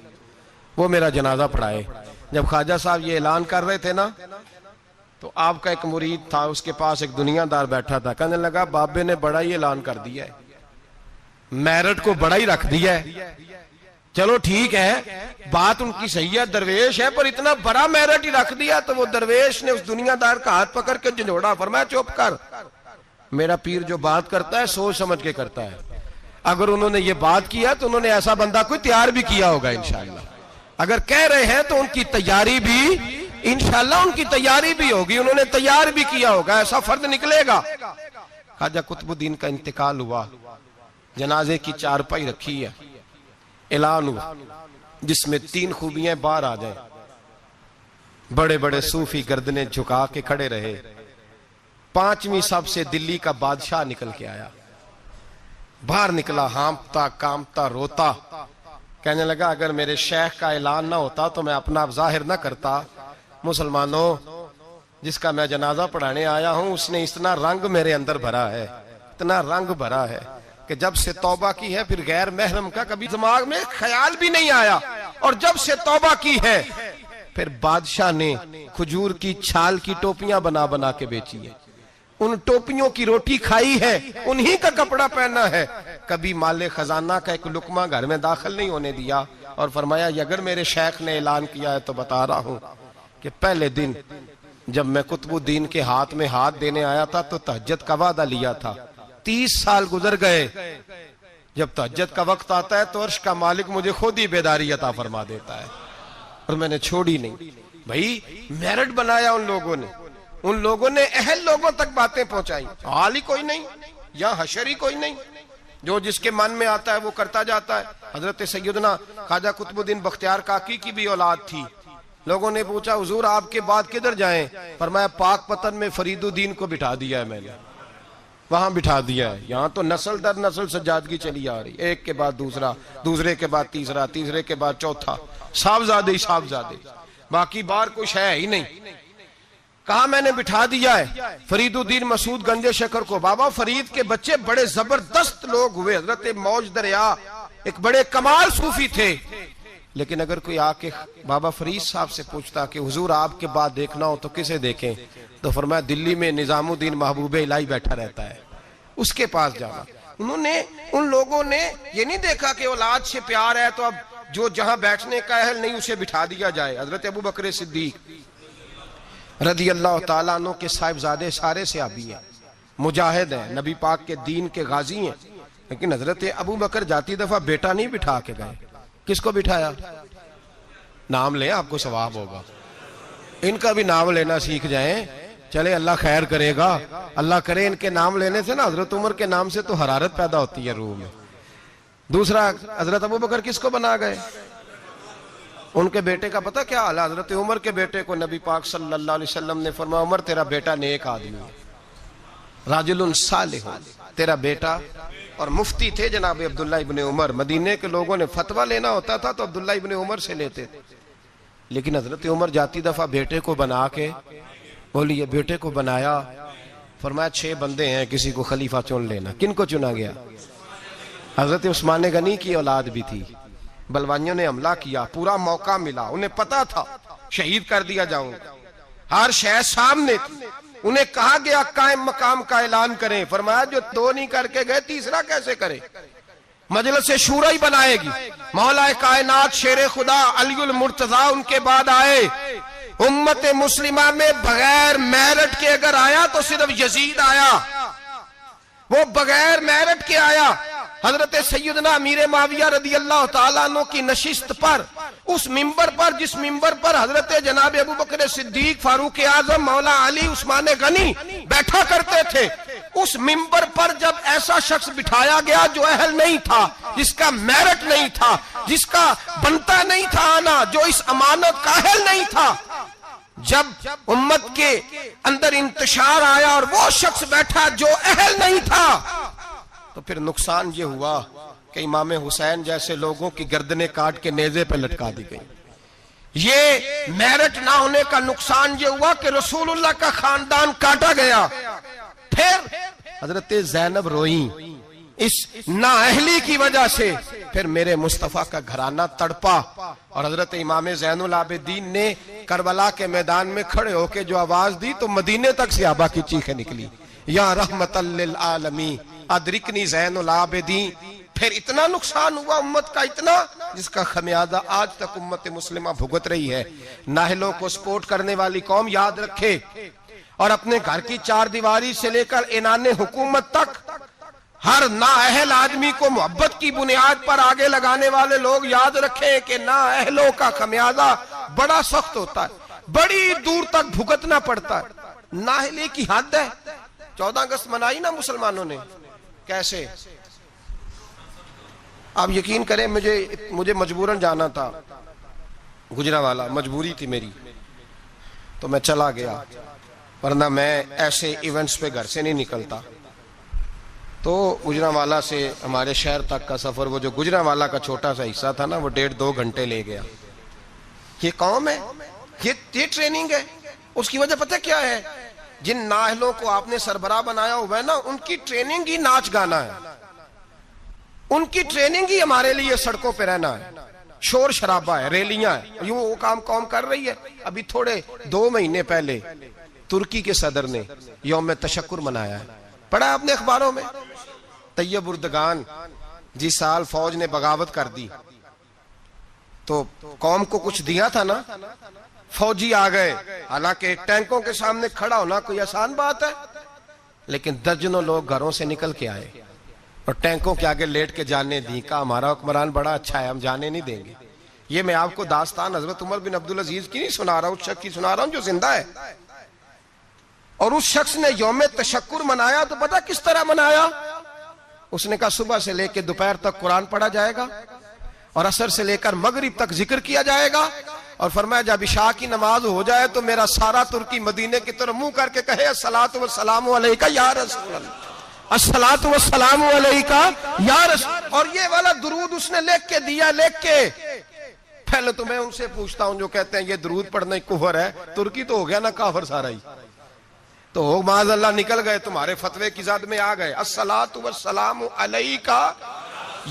وہ میرا جنازہ پڑھائے۔ جب خواجہ صاحب یہ اعلان کر رہے تھے نا تو آپ کا ایک مرید تھا، اس کے پاس ایک دنیا دار بیٹھا تھا، کہنے لگا بابے نے بڑا ہی اعلان کر دیا ہے، میرٹ کو بڑا ہی رکھ دیا ہے۔ چلو ٹھیک ہے، بات ان کی صحیح ہے، درویش ہے، پر اتنا بڑا میرٹ ہی رکھ دیا۔ تو وہ درویش نے اس دنیا دار کا ہاتھ پکڑ کے جھنجھوڑا، فرمایا چپ کر، میرا پیر جو بات کرتا ہے سوچ سمجھ کے کرتا ہے، اگر انہوں نے یہ بات کیا تو انہوں نے ایسا بندہ کوئی تیار بھی کیا ہوگا انشاءاللہ، اگر کہہ رہے ہیں تو ان کی تیاری بھی انشاءاللہ ان کی تیاری بھی ہوگی، انہوں نے تیار بھی کیا ہوگا، ایسا فرد نکلے گا۔ خواجہ قطب الدین کا انتقال ہوا، جنازے کی چارپائی رکھی ہے، اعلان ہوا جس میں 3 خوبیاں باہر آ جائیں۔ بڑے بڑے صوفی گردنیں جھکا کے کھڑے رہے۔ 5ویں سب سے دلی کا بادشاہ نکل کے آیا، باہر نکلا، ہانپتا کامتا روتا، کہنے لگا اگر میرے شیخ کا اعلان نہ ہوتا تو میں اپنا ظاہر نہ کرتا۔ مسلمانوں، جس کا میں جنازہ پڑھانے آیا ہوں اس نے اتنا رنگ میرے اندر بھرا ہے، اتنا رنگ بھرا ہے کہ جب سے توبہ کی ہے پھر غیر محرم کا کبھی دماغ میں خیال بھی نہیں آیا، اور جب سے توبہ کی ہے پھر بادشاہ نے کھجور کی چھال کی ٹوپیاں بنا بنا کے بیچی ہے، ان ٹوپیوں کی روٹی کھائی ہے، انہی کا کپڑا پہنا ہے، کبھی مال خزانہ کا ایک لقمہ گھر میں داخل نہیں ہونے دیا۔ اور فرمایا اگر میرے شیخ نے اعلان کیا ہے تو بتا رہا ہوں کہ پہلے دن جب میں قطب الدین کے ہاتھ میں ہاتھ دینے آیا تھا تو تہجد کا وعدہ لیا تھا، 30 سال گزر گئے، جب تہجد کا وقت آتا ہے تو عرش کا مالک مجھے خود ہی بیداری عطا فرما دیتا ہے، اور میں نے چھوڑی نہیں۔ بھائی میرٹ بنایا ان لوگوں نے اہل لوگوں تک باتیں پہنچائی، حال ہی کوئی نہیں، یا حشر ہی کوئی نہیں، جو جس کے من میں آتا ہے وہ کرتا جاتا ہے۔ حضرت سیدنا خواجہ قطب الدین بختیار کاکی کی بھی اولاد تھی، لوگوں نے پوچھا حضور آپ کے بعد کدھر جائیں؟ فرمایا پاک پتن میں فرید الدین کو بٹھا دیا ہے میں نے، وہاں بٹھا دیا ہے، یہاں تو نسل در نسل سجادگی چلی آ رہی، ایک کے بعد دوسرا، دوسرے کے بعد تیسرا، تیسرے کے بعد چوتھا، صاحبزادے ہی صاحبزادے، باقی بار کچھ ہے ہی نہیں۔ کہا میں نے بٹھا دیا ہے فرید الدین مسعود گنج شکر کو۔ بابا فرید کے بچے بڑے زبردست لوگ ہوئے، حضرت موج دریا ایک بڑے کمال صوفی تھے، لیکن اگر کوئی آ کے بابا فرید صاحب سے پوچھتا کہ حضور آپ کے بعد دیکھنا ہو تو کسے دیکھیں، تو فرمایا دلی میں نظام الدین محبوب الہی بیٹھا رہتا ہے، اس کے پاس جانا۔ ان لوگوں نے یہ نہیں دیکھا کہ اولاد سے پیار ہے تو اب جو جہاں بیٹھنے کا اہل نہیں اسے بٹھا دیا جائے۔ حضرت ابو بکر صدیق رضی اللہ تعالیٰ عنہ کے صاحبزادے سارے صحابی ہیں، مجاہد ہیں، نبی پاک کے دین کے غازی ہیں، لیکن حضرت ابو بکر جاتی دفعہ بیٹا نہیں بٹھا کے گئے، کس کو بٹھایا؟ نام لیں آپ کو ثواب ہوگا، ان کا بھی نام لینا سیکھ جائیں، چلے اللہ خیر کرے گا، اللہ کرے ان کے نام لینے سے نا حضرت عمر کے نام سے تو حرارت پیدا ہوتی ہے روح میں۔ دوسرا حضرت ابو بکر کس کو بنا گئے؟ ان کے بیٹے کا پتہ کیا حال ہے؟ حضرت عمر کے بیٹے کو نبی پاک صلی اللہ علیہ وسلم نے فرمایا عمر تیرا بیٹا نیک آدمی ہے، راجل صالح، تیرا بیٹا۔ اور مفتی تھے جناب عبداللہ ابن عمر، مدینے کے لوگوں نے فتویٰ لینا ہوتا تھا تو عبداللہ ابن عمر سے لیتے تھے، لیکن حضرت عمر جاتی دفعہ بیٹے کو بنا کے بولی یہ بیٹے کو بنایا، فرمایا 6 بندے ہیں کسی کو خلیفہ چن لینا۔ کن کو چنا گیا؟ حضرت عثمان غنی کی اولاد بھی تھی، بلوانیوں نے حملہ کیا، پورا موقع ملا، انہیں پتا تھا شہید کر دیا جاؤں گا، ہر شے سامنے تھی، انہیں کہا گیا قائم مقام کا اعلان کریں، فرمایا جو 2 نہیں کر کے گئے تیسرا کیسے کرے؟ مجلس شورا ہی بنائے گی، مولا کائنات شیر خدا علی المرتضیٰ ان کے بعد آئے، امت مسلمہ میں بغیر میرٹ کے اگر آیا تو صرف یزید آیا، وہ بغیر میرٹ کے آیا. حضرت سیدنا امیر معاویہ رضی اللہ تعالیٰ عنہ کی نشست پر، اس منبر پر جس منبر پر حضرت جناب ابو بکر صدیق، فاروق اعظم، مولا علی، عثمان غنی بیٹھا کرتے تھے، اس منبر پر جب ایسا شخص بٹھایا گیا جو اہل نہیں تھا، جس کا میرٹ نہیں تھا، جس کا بنتا نہیں تھا آنا، جو اس امانت کا اہل نہیں تھا، جب امت کے اندر انتشار آیا اور وہ شخص بیٹھا جو اہل نہیں تھا، تو پھر نقصان یہ ہوا کہ امام حسین جیسے لوگوں کی گردنیں کاٹ کے نیزے پہ لٹکا دی گئی. یہ میرٹ نہ ہونے کا نقصان یہ ہوا کہ رسول اللہ کا خاندان کاٹا گیا. پھر حضرت زینب روئیں اس نااہلی کی وجہ سے، پھر میرے مصطفیٰ کا گھرانہ تڑپا، اور حضرت امام زین العابدین نے کربلا کے میدان میں کھڑے ہو کے جو آواز دی تو مدینے تک صحابہ کی چیخیں نکلی، یا رحمت للعالمین ادرکنی زین العابدین. پھر اتنا نقصان ہوا امت کا، اتنا جس کا خمیازہ آج تک امت مسلمہ بھگت رہی ہے. نااہلوں کو سپورٹ کرنے والی قوم یاد رکھے، اور اپنے گھر کی چار دیواری سے لے کر اعلان حکومت تک ہر نااہل آدمی کو محبت کی بنیاد پر آگے لگانے والے لوگ یاد رکھیں کہ نااہلوں کا خمیازہ بڑا سخت ہوتا ہے، بڑی دور تک بھگتنا پڑتا ہے. نااہلی کی حد ہے. 14 اگست منائی نا مسلمانوں نے، کیسے؟ آپ یقین کریں مجھے مجبوراً جانا تھا گجرانوالہ، مجبوری تھی میری، تو میں چلا گیا، ورنہ میں ایسے ایونٹس پہ گھر سے نہیں نکلتا. تو گجرانوالہ سے ہمارے شہر تک کا سفر، وہ جو گجرانوالہ کا چھوٹا سا حصہ تھا نا، وہ 1.5-2 گھنٹے لے گیا. یہ قوم ہے، یہ ٹریننگ ہے. اس کی وجہ پتہ کیا ہے؟ جن نااہلوں کو آپ نے سربراہ بنایا ہوا ہے نا، ان کی ٹریننگ ہی ناچ گانا ہے، ان کی ٹریننگ ہی ہمارے لیے سڑکوں پہ رہنا ہے، شور شرابہ ہے، ریلیاں ہیں. یوں وہ کام قوم کر رہی ہے. ابھی تھوڑے 2 مہینے پہلے ترکی کے صدر نے یوم تشکر منایا ہے، پڑھا آپ نے اخباروں میں؟ طیب اردگان جس سال فوج نے بغاوت کر دی تو قوم کو کچھ دیا تھا نا، فوجی آ گئے. حالانکہ ٹینکوں کے سامنے کھڑا ہونا کوئی آسان بات ہے، لیکن درجنوں لوگ گھروں سے نکل کے آئے اور ٹینکوں کے آگے لیٹ کے جانے دی. کہا ہمارا حکمران بڑا اچھا ہے، ہم جانے نہیں دیں گے. یہ میں آپ کو داستان حضرت عمر بن عبدالعزیز کی نہیں سنا رہا ہوں، اس شخص کی سنا رہا ہوں جو زندہ ہے. اور اس شخص نے یوم تشکر منایا تو پتہ کس طرح منایا؟ اس نے کہا صبح سے لے کے دوپہر تک قرآن پڑھا جائے گا، اور عصر سے لے کر مغرب تک ذکر کیا جائے گا، اور فرمایا جب عشاء کی نماز ہو جائے تو میرا سارا ترکی مدینے کی طرف منہ کر کے کہے الصلاۃ والسلام علیک یا رسول اللہ، الصلاۃ والسلام علیک یا رسول. اور یہ والا درود اس نے لکھ کے دیا، لکھ کے. پہلے تو میں ان سے پوچھتا ہوں جو کہتے ہیں یہ درود پڑھنا کفر ہے، ترکی تو ہو گیا نا کافر سارا ہی، تو ہو معاذ اللہ نکل گئے، تمہارے فتوے کی زد میں آ گئے. الصلاۃ والسلام علیک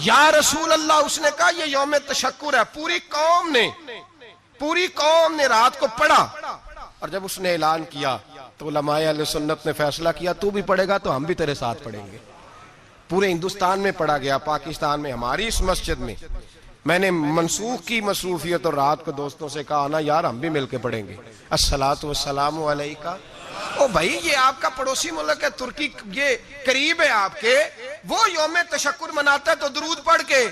یا رسول اللہ. اس نے کہا یہ یوم تشکر ہے. پوری قوم نے رات کو پڑھا، اور جب اس نے اعلان کیا تو علماء اہل سنت نے فیصلہ کیا تو بھی پڑھے گا تو ہم بھی تیرے ساتھ پڑھیں گے. پورے ہندوستان میں پڑھا گیا، پاکستان میں، ہماری اس مسجد میں. میں نے منسوخ کی مصروفیت اور رات کو دوستوں سے کہا نا یار ہم بھی مل کے پڑھیں گے الصلاۃ والسلام علیک. او بھائی یہ آپ کا پڑوسی ملک ہے ترکی، یہ قریب ہے آپ کے، وہ یوم تشکر مناتا ہے تو درود پڑھ کے.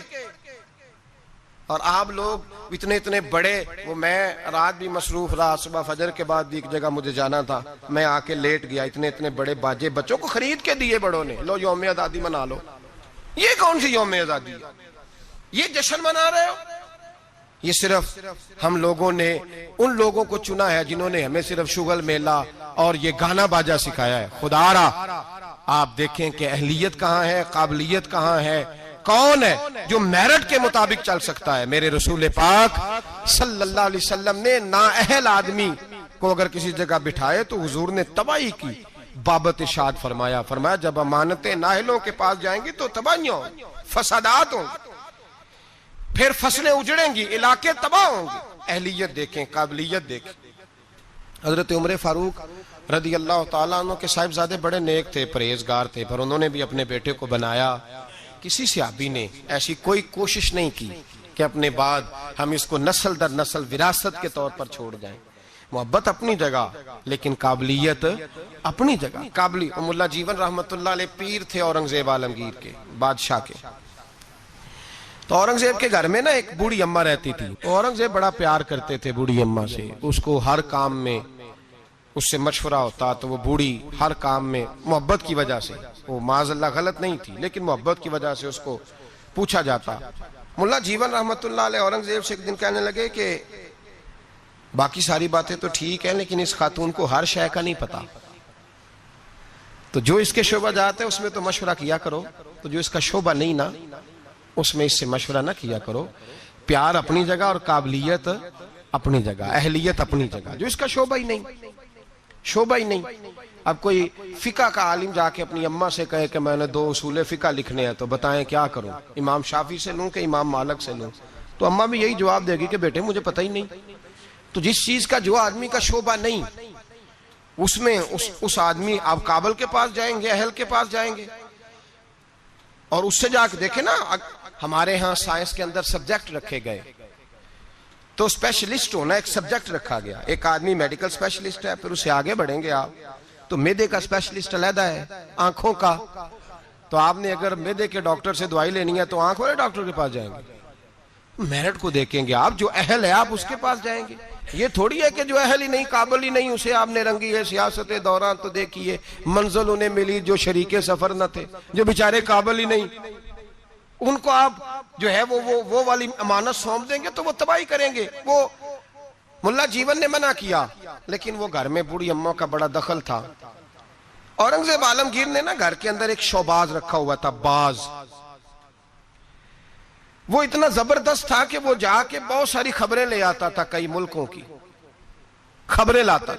اور آپ لوگ اتنے بڑے، وہ میں رات بھی مصروف رہا، صبح فجر کے بعد بھی ایک جگہ مجھے جانا تھا، میں آ کے لیٹ گیا. اتنے بڑے باجے بچوں کو خرید کے دیے بڑوں نے، لو یوم آزادی منا لو. یہ کون سی یوم آزادی؟ یہ جشن منا رہے ہو؟ یہ صرف ہم لوگوں نے ان لوگوں کو چنا ہے جنہوں نے ہمیں صرف شغل میلہ اور یہ گانا باجا سکھایا ہے. خدا را آپ دیکھیں کہ اہلیت کہاں ہے، قابلیت کہاں ہے، کون ہے جو میرٹ کے مطابق چل سکتا ہے. میرے رسول پاک صلی اللہ علیہ وسلم نے نااہل آدمی کو اگر کسی جگہ بٹھائے تو حضور نے تباہی کی بابت ارشاد فرمایا جب امانتیں نااہلوں کے پاس جائیں گی تو تباہیاں ہوں گی، فسادات ہوں گی، پھر فصلیں اجڑیں گی، علاقے تباہ ہوں گے. اہلیت دیکھیں، قابلیت دیکھیں. حضرت عمر فاروق رضی اللہ تعالیٰ عنہ کے صاحبزادے بڑے نیک تھے، پرہیزگار تھے، پر انہوں نے بھی اپنے بیٹے کو بنایا. کسی صحابی نے ایسی کوئی کوشش نہیں کی کہ اپنے بعد ہم اس کو نسل در نسل وراثت کے طور پر چھوڑ جائیں. محبت اپنی جگہ لیکن قابلیت اپنی جگہ. ملا جیون رحمت اللہ علیہ پیر تھے اورنگزیب عالمگیر کے، بادشاہ کے. تو اورنگزیب کے گھر میں نا ایک بوڑھی اماں رہتی تھی. اورنگزیب بڑا پیار کرتے تھے بوڑھی اماں سے. اس کو ہر کام میں اس سے مشورہ ہوتا تو وہ بوڑھی ہر کام میں محبت کی وجہ سے، وہ معاذ اللہ غلط نہیں تھی لیکن محبت کی وجہ سے اس کو پوچھا جاتا. ملا جیون رحمت اللہ علیہ اورنگزیب سے ایک دن کہنے لگے کہ باقی ساری باتیں تو ٹھیک ہیں لیکن اس خاتون کو ہر شے کا نہیں پتا، تو جو اس کے شعبہ جات ہے اس میں تو مشورہ کیا کرو، تو جو اس کا شعبہ نہیں نا اس میں اس سے مشورہ نہ کیا کرو. پیار اپنی جگہ اور قابلیت اپنی جگہ، اہلیت اپنی جگہ. جو اس کا شعبہ ہی نہیں. اب کوئی فقہ کا عالم جا کے اپنی اماں سے کہے کہ میں نے 2 اصول فقہ لکھنے ہیں تو بتائیں کیا کروں، امام شافعی سے لوں کہ امام مالک سے لوں، تو اماں بھی یہی جواب دے گی کہ بیٹے مجھے پتہ ہی نہیں. تو جس چیز کا جو آدمی کا شعبہ نہیں اس میں اس آدمی آپ کابل کے پاس جائیں گے، اہل کے پاس جائیں گے اور اس سے جا کے دیکھیں نا. ہمارے ہاں سائنس کے اندر سبجیکٹ رکھے گئے تو اسپیشلسٹ ہونا ایک سبجیکٹ رکھا گیا. ایک آدمی میڈیکل اسپیشلسٹ ہے، پھر اسے آگے بڑھیں گے آپ تو معدے کا اسپیشلسٹ علیحدہ ہے، آنکھوں کا تو آپ نے اگر معدے کے ڈاکٹر سے دوائی لینی ہے تو آنکھ والے ڈاکٹر کے پاس جائیں گے. میرٹ کو دیکھیں گے آپ، جو اہل ہے آپ اس کے پاس جائیں گے. یہ تھوڑی ہے کہ جو اہل ہی نہیں، قابل ہی نہیں، اسے آپ نے رنگی ہے سیاست دوران تو دیکھیے منزل انہیں ملی جو شریک سفر نہ تھے، جو بیچارے قابل ہی نہیں ان کو آپ جو ہے وہ والی امانت سونپ دیں گے تو وہ تباہی کریں گے. وہ ملا جیون نے منع کیا لیکن وہ گھر میں بوڑھی اماں کا بڑا دخل تھا. اورنگزیب عالمگیر نے نا گھر کے اندر ایک شوباز رکھا ہوا تھا، باز. وہ اتنا زبردست تھا کہ وہ جا کے بہت ساری خبریں لے آتا تھا، کئی ملکوں کی خبریں لاتا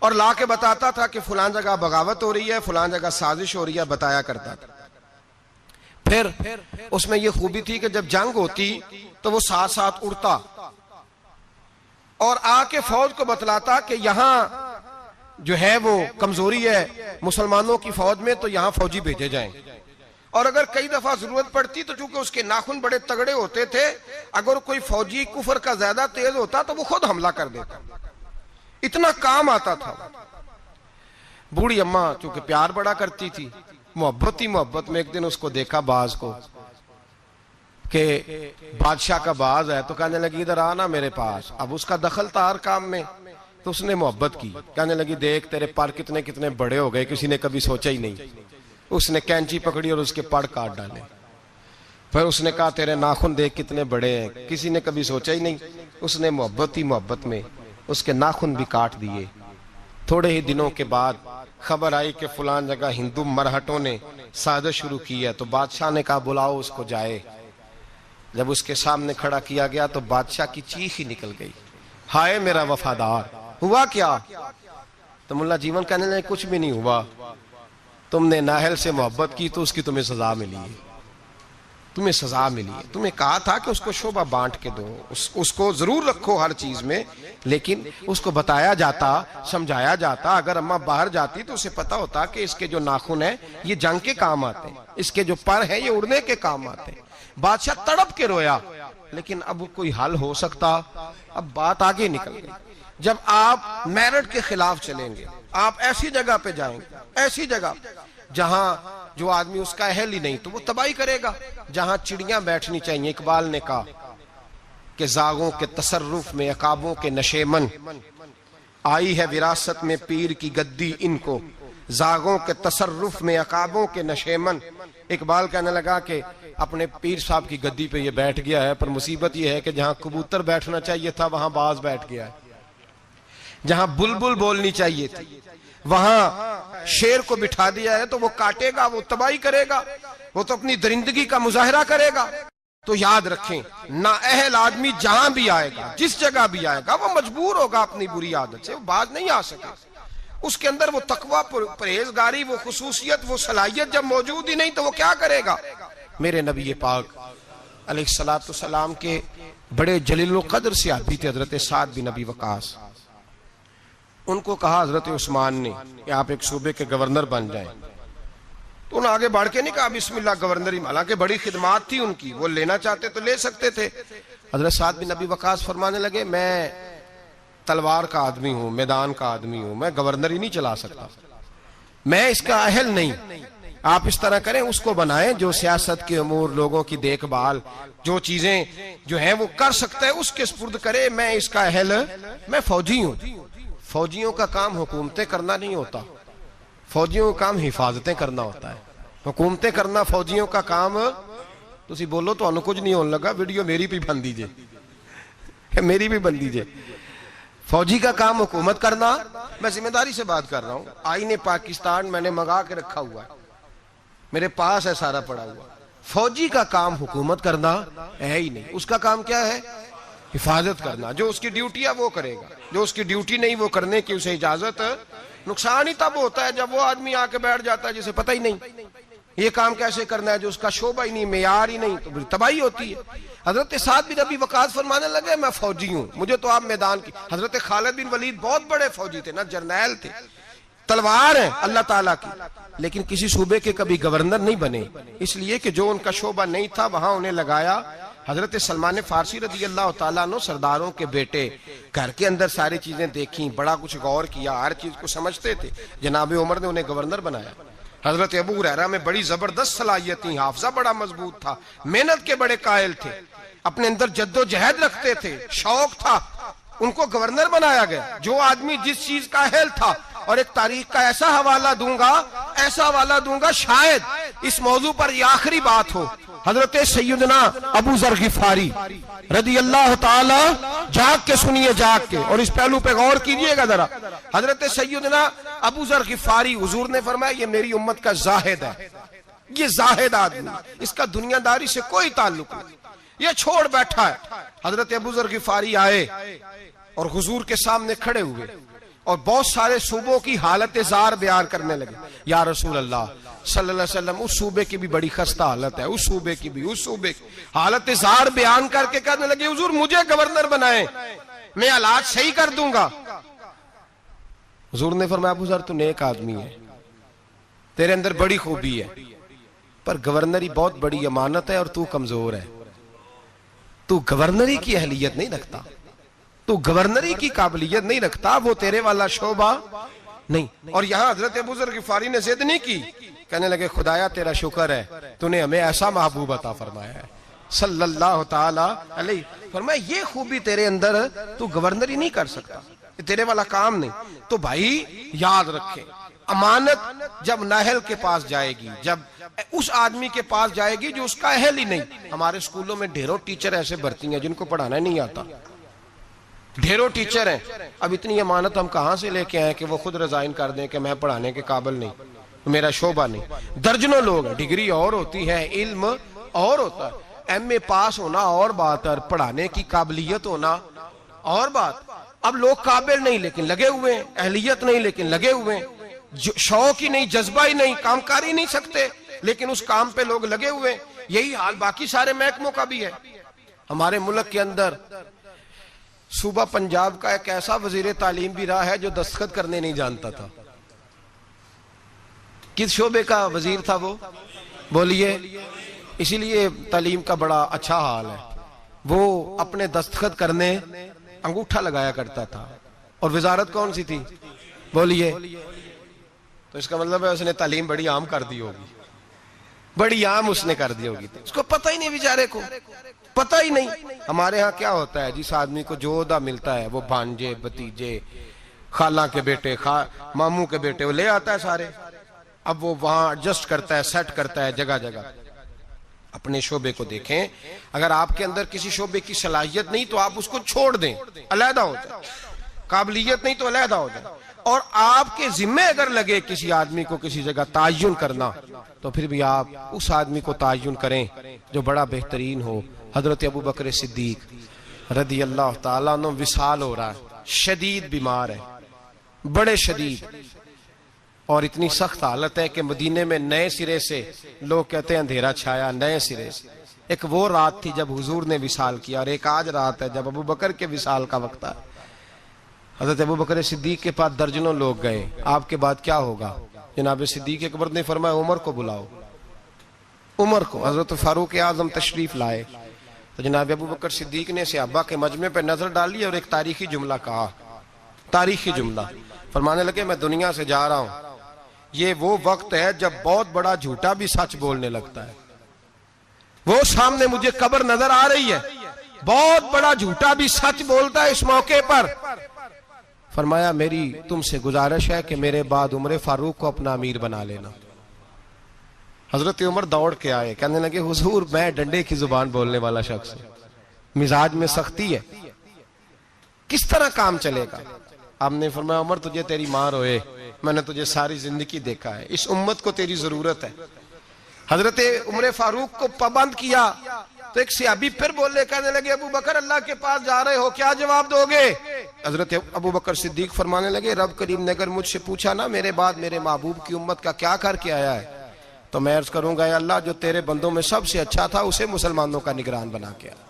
اور لا کے بتاتا تھا کہ فلان جگہ بغاوت ہو رہی ہے، فلان جگہ سازش ہو رہی ہے، بتایا کرتا تھا. پھر اس میں یہ خوبی تھی کہ جب جنگ ہوتی تو وہ ساتھ ساتھ اڑتا اور آ کے فوج کو بتلاتا کہ یہاں جو ہے وہ کمزوری ہے مسلمانوں کی فوج میں تو یہاں فوجی بھیجے جائیں. اور اگر کئی دفعہ ضرورت پڑتی تو چونکہ اس کے ناخن بڑے تگڑے ہوتے تھے، اگر کوئی فوجی کفر کا زیادہ تیز ہوتا تو وہ خود حملہ کر دیتا. اتنا کام آتا تھا. بوڑھی اماں چونکہ پیار بڑا کرتی تھی، محبت ہی محبت میں ایک دن اس کو دیکھا باز کو کہ بادشاہ کا باز ہے تو کہنے لگی ادھر آنا میرے پاس. اب اس کا دخل تھا ہر کام میں تو اس نے محبت کی. کہنے لگی دیکھ تیرے پر کتنے کتنے بڑے ہو گئے، کسی نے کبھی سوچا ہی نہیں. اس نے کینچی پکڑی اور اس کے پڑ کاٹ ڈالے. پھر اس نے کہا تیرے ناخن دیکھ کتنے بڑے ہیں، کسی نے کبھی سوچا ہی نہیں. اس نے محبت ہی محبت میں اس کے ناخن بھی کاٹ دیے. تھوڑے ہی دنوں کے بعد خبر آئی کہ فلان جگہ ہندو مرہٹوں نے سازش شروع کی ہے تو بادشاہ نے کہا بلاؤ اس کو جائے. جب اس کے سامنے کھڑا کیا گیا تو بادشاہ کی چیخ ہی نکل گئی، ہائے میرا وفادار، ہوا کیا؟ تو ملا جیون کہنے لگے کچھ بھی نہیں ہوا، تم نے نااہل سے محبت کی تو اس کی تمہیں سزا ملی ہے. تمہیں سزا ملی ہے. تمہیں کہا تھا کہ اس کو شعبہ بانٹ کے دو، اس کو ضرور رکھو ہر چیز میں، لیکن اس کو بتایا جاتا، سمجھایا جاتا. اگر اماں باہر جاتی تو اسے پتا ہوتا کہ اس کے جو ناخن ہیں یہ جنگ کے کام آتے ہیں، اس کے جو پر ہیں یہ اڑنے کے کام آتے ہیں. بادشاہ تڑپ کے رویا لیکن اب کوئی حل ہو سکتا. اب بات آگے نکل گئی. جب آپ میرٹ کے خلاف چلیں گے، آپ ایسی جگہ پہ جائیں گے، ایسی جگہ جہاں جو آدمی اس کا اہل ہی نہیں تو وہ تباہی کرے گا. جہاں چڑیاں بیٹھنی چاہیے. اقبال نے کہا کہ زاغوں کے تصرف میں عقابوں کے نشیمن، آئی ہے وراثت میں پیر کی گدی ان کو، زاغوں کے تصرف میں عقابوں کے نشیمن. اقبال کہنے لگا کہ اپنے پیر صاحب کی گدی پہ یہ بیٹھ گیا ہے، پر مصیبت یہ ہے کہ جہاں کبوتر بیٹھنا چاہیے تھا وہاں باز بیٹھ گیا ہے، جہاں بلبل بولنی چاہیے تھی وہاں شیر کو بٹھا دیا ہے. تو وہ کاٹے گا، وہ تباہی کرے گا، وہ تو اپنی درندگی کا مظاہرہ کرے گا. تو یاد رکھیں نااہل آدمی جہاں بھی آئے گا، جس جگہ بھی آئے گا، وہ مجبور ہوگا اپنی بری عادت سے، وہ باز نہیں آ سکے. اس کے اندر وہ تقوی، پرہیزگاری، وہ خصوصیت، وہ صلاحیت جب موجود ہی نہیں تو وہ کیا کرے گا؟ میرے نبی پاک علیہ السلام کے بڑے جلیل القدر صحابی تھے حضرت سعد بن ابی وقاص. ان کو کہا حضرت عثمان نے کہ آپ ایک صوبے کے گورنر بن جائیں. تو انہوں نے آگے بڑھ کے نہیں کہا بسم اللہ گورنری، حالانکہ بڑی خدمات تھی ان کی، وہ لینا چاہتے تو لے سکتے تھے. حضرت سعد بن ابی وقاص فرمانے لگے میں تلوار کا آدمی ہوں، میدان کا آدمی ہوں، میں گورنر ہی نہیں چلا سکتا، میں اس کا اہل نہیں۔ آپ اس طرح کریں، اس کو بنائیں جو سیاست کے امور، لوگوں کی دیکھ بھال، جو چیزیں جو ہیں وہ کر سکتا ہے اس کے سپرد کرے، میں اس کا اہل، میں فوجی ہوں۔ فوجیوں کا کام حکومتیں کرنا نہیں ہوتا، فوجیوں کا کام حفاظتیں کرنا ہوتا ہے۔ حکومتیں کرنا فوجیوں کا کام، تسی بولو تو انہوں کچھ نہیں ہونے لگا، ویڈیو میری بھی بن دیجئے، میری بھی بن دیجئے۔ فوجی کا کام حکومت کرنا، میں ذمہ داری سے بات کر رہا ہوں، آئین پاکستان میں نے منگا کے رکھا ہوا ہے، میرے پاس ہے سارا پڑا ہوا۔ فوجی کا کام حکومت کرنا ہے ہی نہیں، اس کا کام کیا ہے؟ حفاظت کرنا۔ جو اس کی ڈیوٹی ہے وہ کرے گا، جو اس کی ڈیوٹی نہیں وہ کرنے کی اسے اجازت۔ نقصان ہی تب ہوتا ہے جب وہ آدمی آ کے بیٹھ جاتا ہے جسے پتہ ہی نہیں یہ کام کیسے کرنا ہے، جو اس کا شعبہ ہی نہیں، معیار ہی نہیں، تو تباہی ہوتی ہے۔ حضرت سعد بن ابی وقاص فرمانے لگے میں فوجی ہوں، مجھے تو آپ میدان کی۔ حضرت خالد بن ولید بہت بڑے فوجی تھے نا، جرنیل تھے، تلوار ہے اللہ تعالیٰ کی، لیکن کسی صوبے کے کبھی گورنر نہیں بنے، اس لیے کہ جو ان کا شعبہ نہیں تھا وہاں انہیں لگایا۔ حضرت سلمان فارسی رضی اللہ تعالیٰ عنہ سرداروں کے بیٹے، گھر کے اندر ساری چیزیں دیکھیں، بڑا کچھ غور کیا، ہر چیز کو سمجھتے تھے، جناب عمر نے انہیں گورنر بنایا۔ حضرت ابو ہریرہ میں بڑی زبردست صلاحیت تھی، حافظہ بڑا مضبوط تھا، محنت کے بڑے قائل تھے، اپنے اندر جد و جہد رکھتے تھے، شوق تھا، ان کو گورنر بنایا گیا۔ جو آدمی جس چیز کا اہل تھا، اور ایک تاریخ کا ایسا حوالہ دوں گا، ایسا حوالہ دوں گا شاید اس موضوع پر یہ آخری بات ہو۔ حضرت سیدنا ابو ذر غفاری رضی اللہ تعالی، جاگ کے سنیے، جاگ کے، اور اس پہلو پہ غور کیجئے گا ذرا۔ حضرت سیدنا ابو ذر غفاری، حضور نے فرمایا یہ میری امت کا زاہد ہے، یہ زاہد آدمی، اس کا دنیا داری سے کوئی تعلق نہیں، یہ چھوڑ بیٹھا ہے۔ حضرت ابو ذر غفاری آئے اور حضور کے سامنے کھڑے ہوئے اور بہت سارے صوبوں کی حالت زار بیان کرنے لگے۔ یا رسول اللہ صلی اللہ علیہ وسلم، اس صوبے کی بھی بڑی خستہ حالت ہے، اس صوبے کی بھی، اس صوبے کی حالت زار بیان کر کے کہنے لگے حضور مجھے گورنر بنائیں، میں حالات صحیح کر دوں گا۔ حضور نے فرمایا ابو ذر تو نیک آدمی ہے، تیرے اندر بڑی خوبی ہے، پر گورنری بہت بڑی امانت ہے اور تو کمزور ہے، تو گورنری کی اہلیت نہیں رکھتا، تو گورنری کی قابلیت نہیں رکھتا، وہ تیرے والا شعبہ نہیں۔ اور یہاں حضرت ابو ذر غفاری نے ضد نہیں کی، کہنے لگے خدایا تیرا شکر ہے، تو نے ہمیں ایسا محبوب عطا فرمایا ہے صلی اللہ تعالی علیہ۔ فرمایا یہ خوبی تیرے اندر، تو گورنری نہیں کر سکتا، یہ تیرے والا کام نہیں۔ تو بھائی یاد رکھیں، امانت جب نااہل کے پاس جائے گی، جب اس آدمی کے پاس جائے گی جو اس کا اہل ہی نہیں۔ ہمارے اسکولوں میں ڈھیروں ٹیچر ایسے بھرتی ہیں جن کو پڑھانا نہیں آتا، ڈھیروں ٹیچر ہیں۔ اب اتنی امانت ہم کہاں سے لے کے آئیں کہ وہ خود ریزائن کر دیں کہ میں پڑھانے کے قابل نہیں، میرا شعبہ نہیں۔ درجنوں لوگ ہیں، ڈگری اور ہوتی ہے، علم اور ہوتا ہے، ایم اے پاس ہونا اور بات ہے، پڑھانے کی قابلیت ہونا اور بات۔ اب لوگ قابل نہیں لیکن لگے ہوئے ہیں، اہلیت نہیں لیکن لگے ہوئے ہیں، شوق ہی نہیں، جذبہ ہی نہیں، کام کر ہی نہیں سکتے لیکن اس کام پہ لوگ لگے ہوئے ہیں۔ یہی حال باقی سارے محکموں کا بھی ہے۔ ہمارے ملک کے اندر صوبہ پنجاب کا ایک ایسا وزیر تعلیم بھی رہا ہے جو دستخط کرنے نہیں جانتا تھا۔ کس شعبے کا وزیر تھا وہ؟ بولیے۔ اسی لیے تعلیم کا بڑا اچھا حال ہے، وہ اپنے دستخط کرنے انگوٹھا لگایا کرتا تھا۔ اور وزارت کون سی تھی؟ بولیے۔ تو اس کا مطلب ہے اس نے تعلیم بڑی عام کر دی ہوگی، بڑی عام اس نے کر دی ہوگی، اس کو پتہ ہی نہیں، بیچارے کو پتہ ہی نہیں۔ ہمارے ہاں کیا ہوتا ہے، جس آدمی کو جو عہدہ ملتا ہے وہ بھانجے، بھتیجے، خالہ کے بیٹے، ماموں کے بیٹے وہ لے آتا ہے سارے، اب وہ وہاں ایڈجسٹ کرتا ہے، سیٹ کرتا ہے جگہ جگہ۔ اپنے شعبے کو دیکھیں، اگر آپ کے اندر کسی شعبے کی صلاحیت نہیں تو آپ اس کو چھوڑ دیں، علیحدہ ہو جائیں، قابلیت نہیں تو علیحدہ ہو جائیں۔ اور آپ کے ذمہ اگر لگے کسی آدمی کو کسی جگہ تعین کرنا تو پھر بھی آپ اس آدمی کو تعین کریں جو بڑا بہترین ہو۔ حضرت ابو بکر صدیق رضی اللہ تعالیٰ عنہ وصال ہو رہا ہے، شدید بیمار ہے، بڑے شدید، اور اتنی سخت حالت ہے کہ مدینے میں نئے سرے سے لوگ کہتے ہیں اندھیرا چھایا، نئے سرے سے۔ ایک وہ رات تھی جب حضور نے وصال کیا، اور ایک آج رات ہے جب ابو بکر کے وصال کا وقت ہے۔ حضرت ابو بکر صدیق کے پاس درجنوں لوگ گئے، آپ کے بعد کیا ہوگا؟ جناب صدیق اکبر نے فرمایا عمر کو بلاؤ، عمر کو۔ حضرت فاروق اعظم تشریف لائے تو جناب ابو بکر صدیق نے صحابہ کے مجمع پہ نظر ڈالی اور ایک تاریخی جملہ کہا، تاریخی جملہ. فرمانے لگے میں دنیا سے جا رہا ہوں، یہ وہ وقت ہے جب بہت بڑا جھوٹا بھی سچ بولنے لگتا ہے. وہ سامنے مجھے قبر نظر آ رہی ہے، بہت بڑا جھوٹا بھی سچ بولتا ہے اس موقع پر. فرمایا میری تم سے گزارش ہے کہ میرے بعد عمر فاروق کو اپنا امیر بنا لینا. حضرت عمر دوڑ کے آئے، کہنے لگے حضور میں ڈنڈے کی زبان بولنے والا شخص ہوں، مزاج میں سختی ہے، کس طرح کام چلے گا؟ آپ نے فرمایا عمر تجھے تیری ماں روئے، میں نے تجھے ساری زندگی دیکھا ہے، اس امت کو تیری ضرورت ہے. حضرت عمر فاروق کو پابند کیا تو ایک صحابی پھر بولے، کہنے لگے ابو بکر اللہ کے پاس جا رہے ہو، کیا جواب دو گے؟ حضرت ابو بکر صدیق فرمانے لگے رب کریم نے اگر مجھ سے پوچھا نا میرے بعد میرے محبوب کی امت کا کیا کر کے آیا ہے تو میں عرض کروں گا اے اللہ جو تیرے بندوں میں سب سے اچھا تھا اسے مسلمانوں کا نگران بنا کے آیا،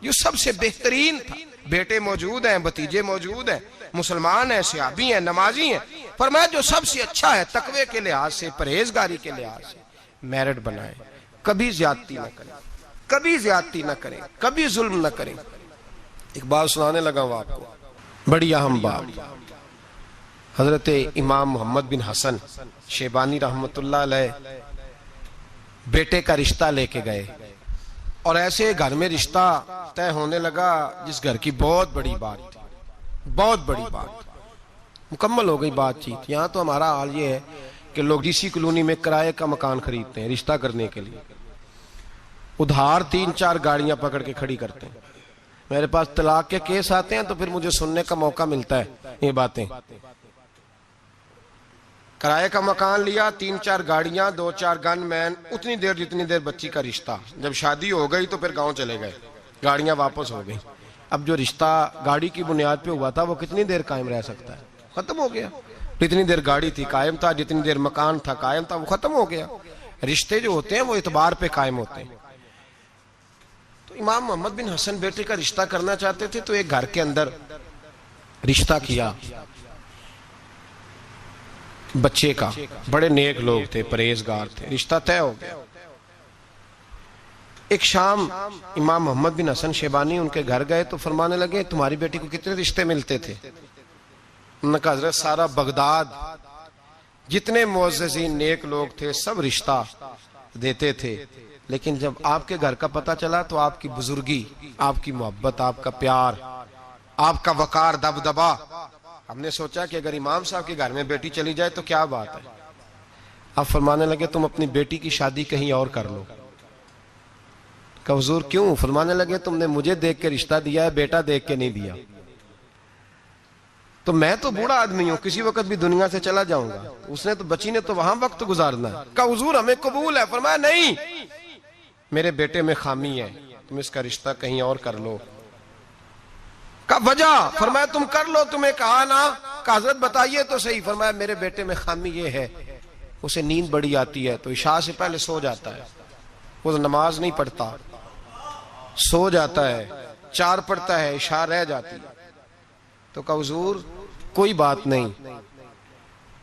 جو سب سے بہترین تھا. بیٹے موجود ہیں، بھتیجے موجود ہیں، مسلمان ہیں، صحابی ہیں، نمازی ہیں. فرمایا جو سب سے اچھا ہے تقوی کے لحاظ سے، پرہیزگاری کے لحاظ سے میرٹ بنائیں، کبھی زیادتی نہ کریں، کبھی زیادتی نہ کریں، کبھی ظلم نہ کریں. ایک بات سنانے لگا ہوں آپ کو، بڑی اہم بات. حضرت امام محمد بن حسن شیبانی رحمت اللہ علیہ بیٹے کا رشتہ لے کے گئے اور ایسے گھر میں رشتہ طے ہونے لگا جس گھر کی بہت بڑی بات تھی، بہت بڑی بات مکمل ہو گئی بات چیت. یہاں تو ہمارا حال یہ ہے کہ لوگ ڈی سی کالونی میں کرائے کا مکان خریدتے ہیں رشتہ کرنے کے لیے، ادھار 3-4 گاڑیاں پکڑ کے کھڑی کرتے ہیں. میرے پاس طلاق کے کیس آتے ہیں تو پھر مجھے سننے کا موقع ملتا ہے یہ باتیں. کرائے کا مکان لیا، 3-4 گاڑیاں، 2-4 گن مین، اتنی دیر جتنی دیر بچی کا رشتہ. جب شادی ہو گئی تو پھر گاؤں چلے گئے، گاڑیاں واپس ہو گئی. اب جو رشتہ گاڑی کی بنیاد پہ ہوا تھا وہ کتنی دیر قائم رہ سکتا ہے؟ ختم ہو گیا. جتنی دیر گاڑی تھی قائم تھا، جتنی دیر مکان تھا قائم تھا، وہ ختم ہو گیا. رشتے جو ہوتے ہیں وہ اعتبار پہ قائم ہوتے ہیں. تو امام محمد بن حسن بیٹے کا رشتہ کرنا چاہتے تھے تو ایک گھر کے اندر رشتہ کیا بچے کا. بڑے نیک لوگ تھے، پرہیزگار تھے، رشتہ طے ہو گیا. ایک شام امام محمد بن حسن شیبانی ان کے گھر گئے تو فرمانے لگے تمہاری بیٹی کو کتنے رشتے ملتے تھے؟ انہوں نے کہا حضرت سارا بغداد جتنے معززین نیک لوگ تھے سب رشتہ دیتے تھے، لیکن جب آپ کے گھر کا پتہ چلا تو آپ کی بزرگی، آپ کی محبت، آپ کا پیار، آپ کا وقار، دبدبا، ہم نے سوچا کہ اگر امام صاحب کے گھر میں بیٹی چلی جائے تو کیا بات ہے. آپ فرمانے لگے تم اپنی بیٹی کی شادی کہیں اور کر لو. کہ حضور کیوں؟ فرمانے لگے تم نے مجھے دیکھ کے رشتہ دیا ہے، بیٹا دیکھ کے نہیں دیا. تو میں تو بوڑھا آدمی ہوں، کسی وقت بھی دنیا سے چلا جاؤں گا، اس نے تو بچی نے تو وہاں وقت گزارنا ہے. کہ حضور ہمیں قبول ہے. فرمایا نہیں، میرے بیٹے میں خامی ہے، تم اس کا رشتہ کہیں اور کر لو. کا وجہ؟ فرمایا تم کر لو، تمہیں کہا نا. کہ حضرت بتائیے تو صحیح. فرمایا میرے بیٹے میں خامی یہ ہے اسے نیند بڑی آتی ہے تو عشاء سے پہلے سو جاتا ہے، وہ نماز نہیں پڑھتا، سو جاتا ہے، 4 پڑھتا ہے، عشاء رہ جاتی ہے. تو کہ حضور کوئی بات نہیں،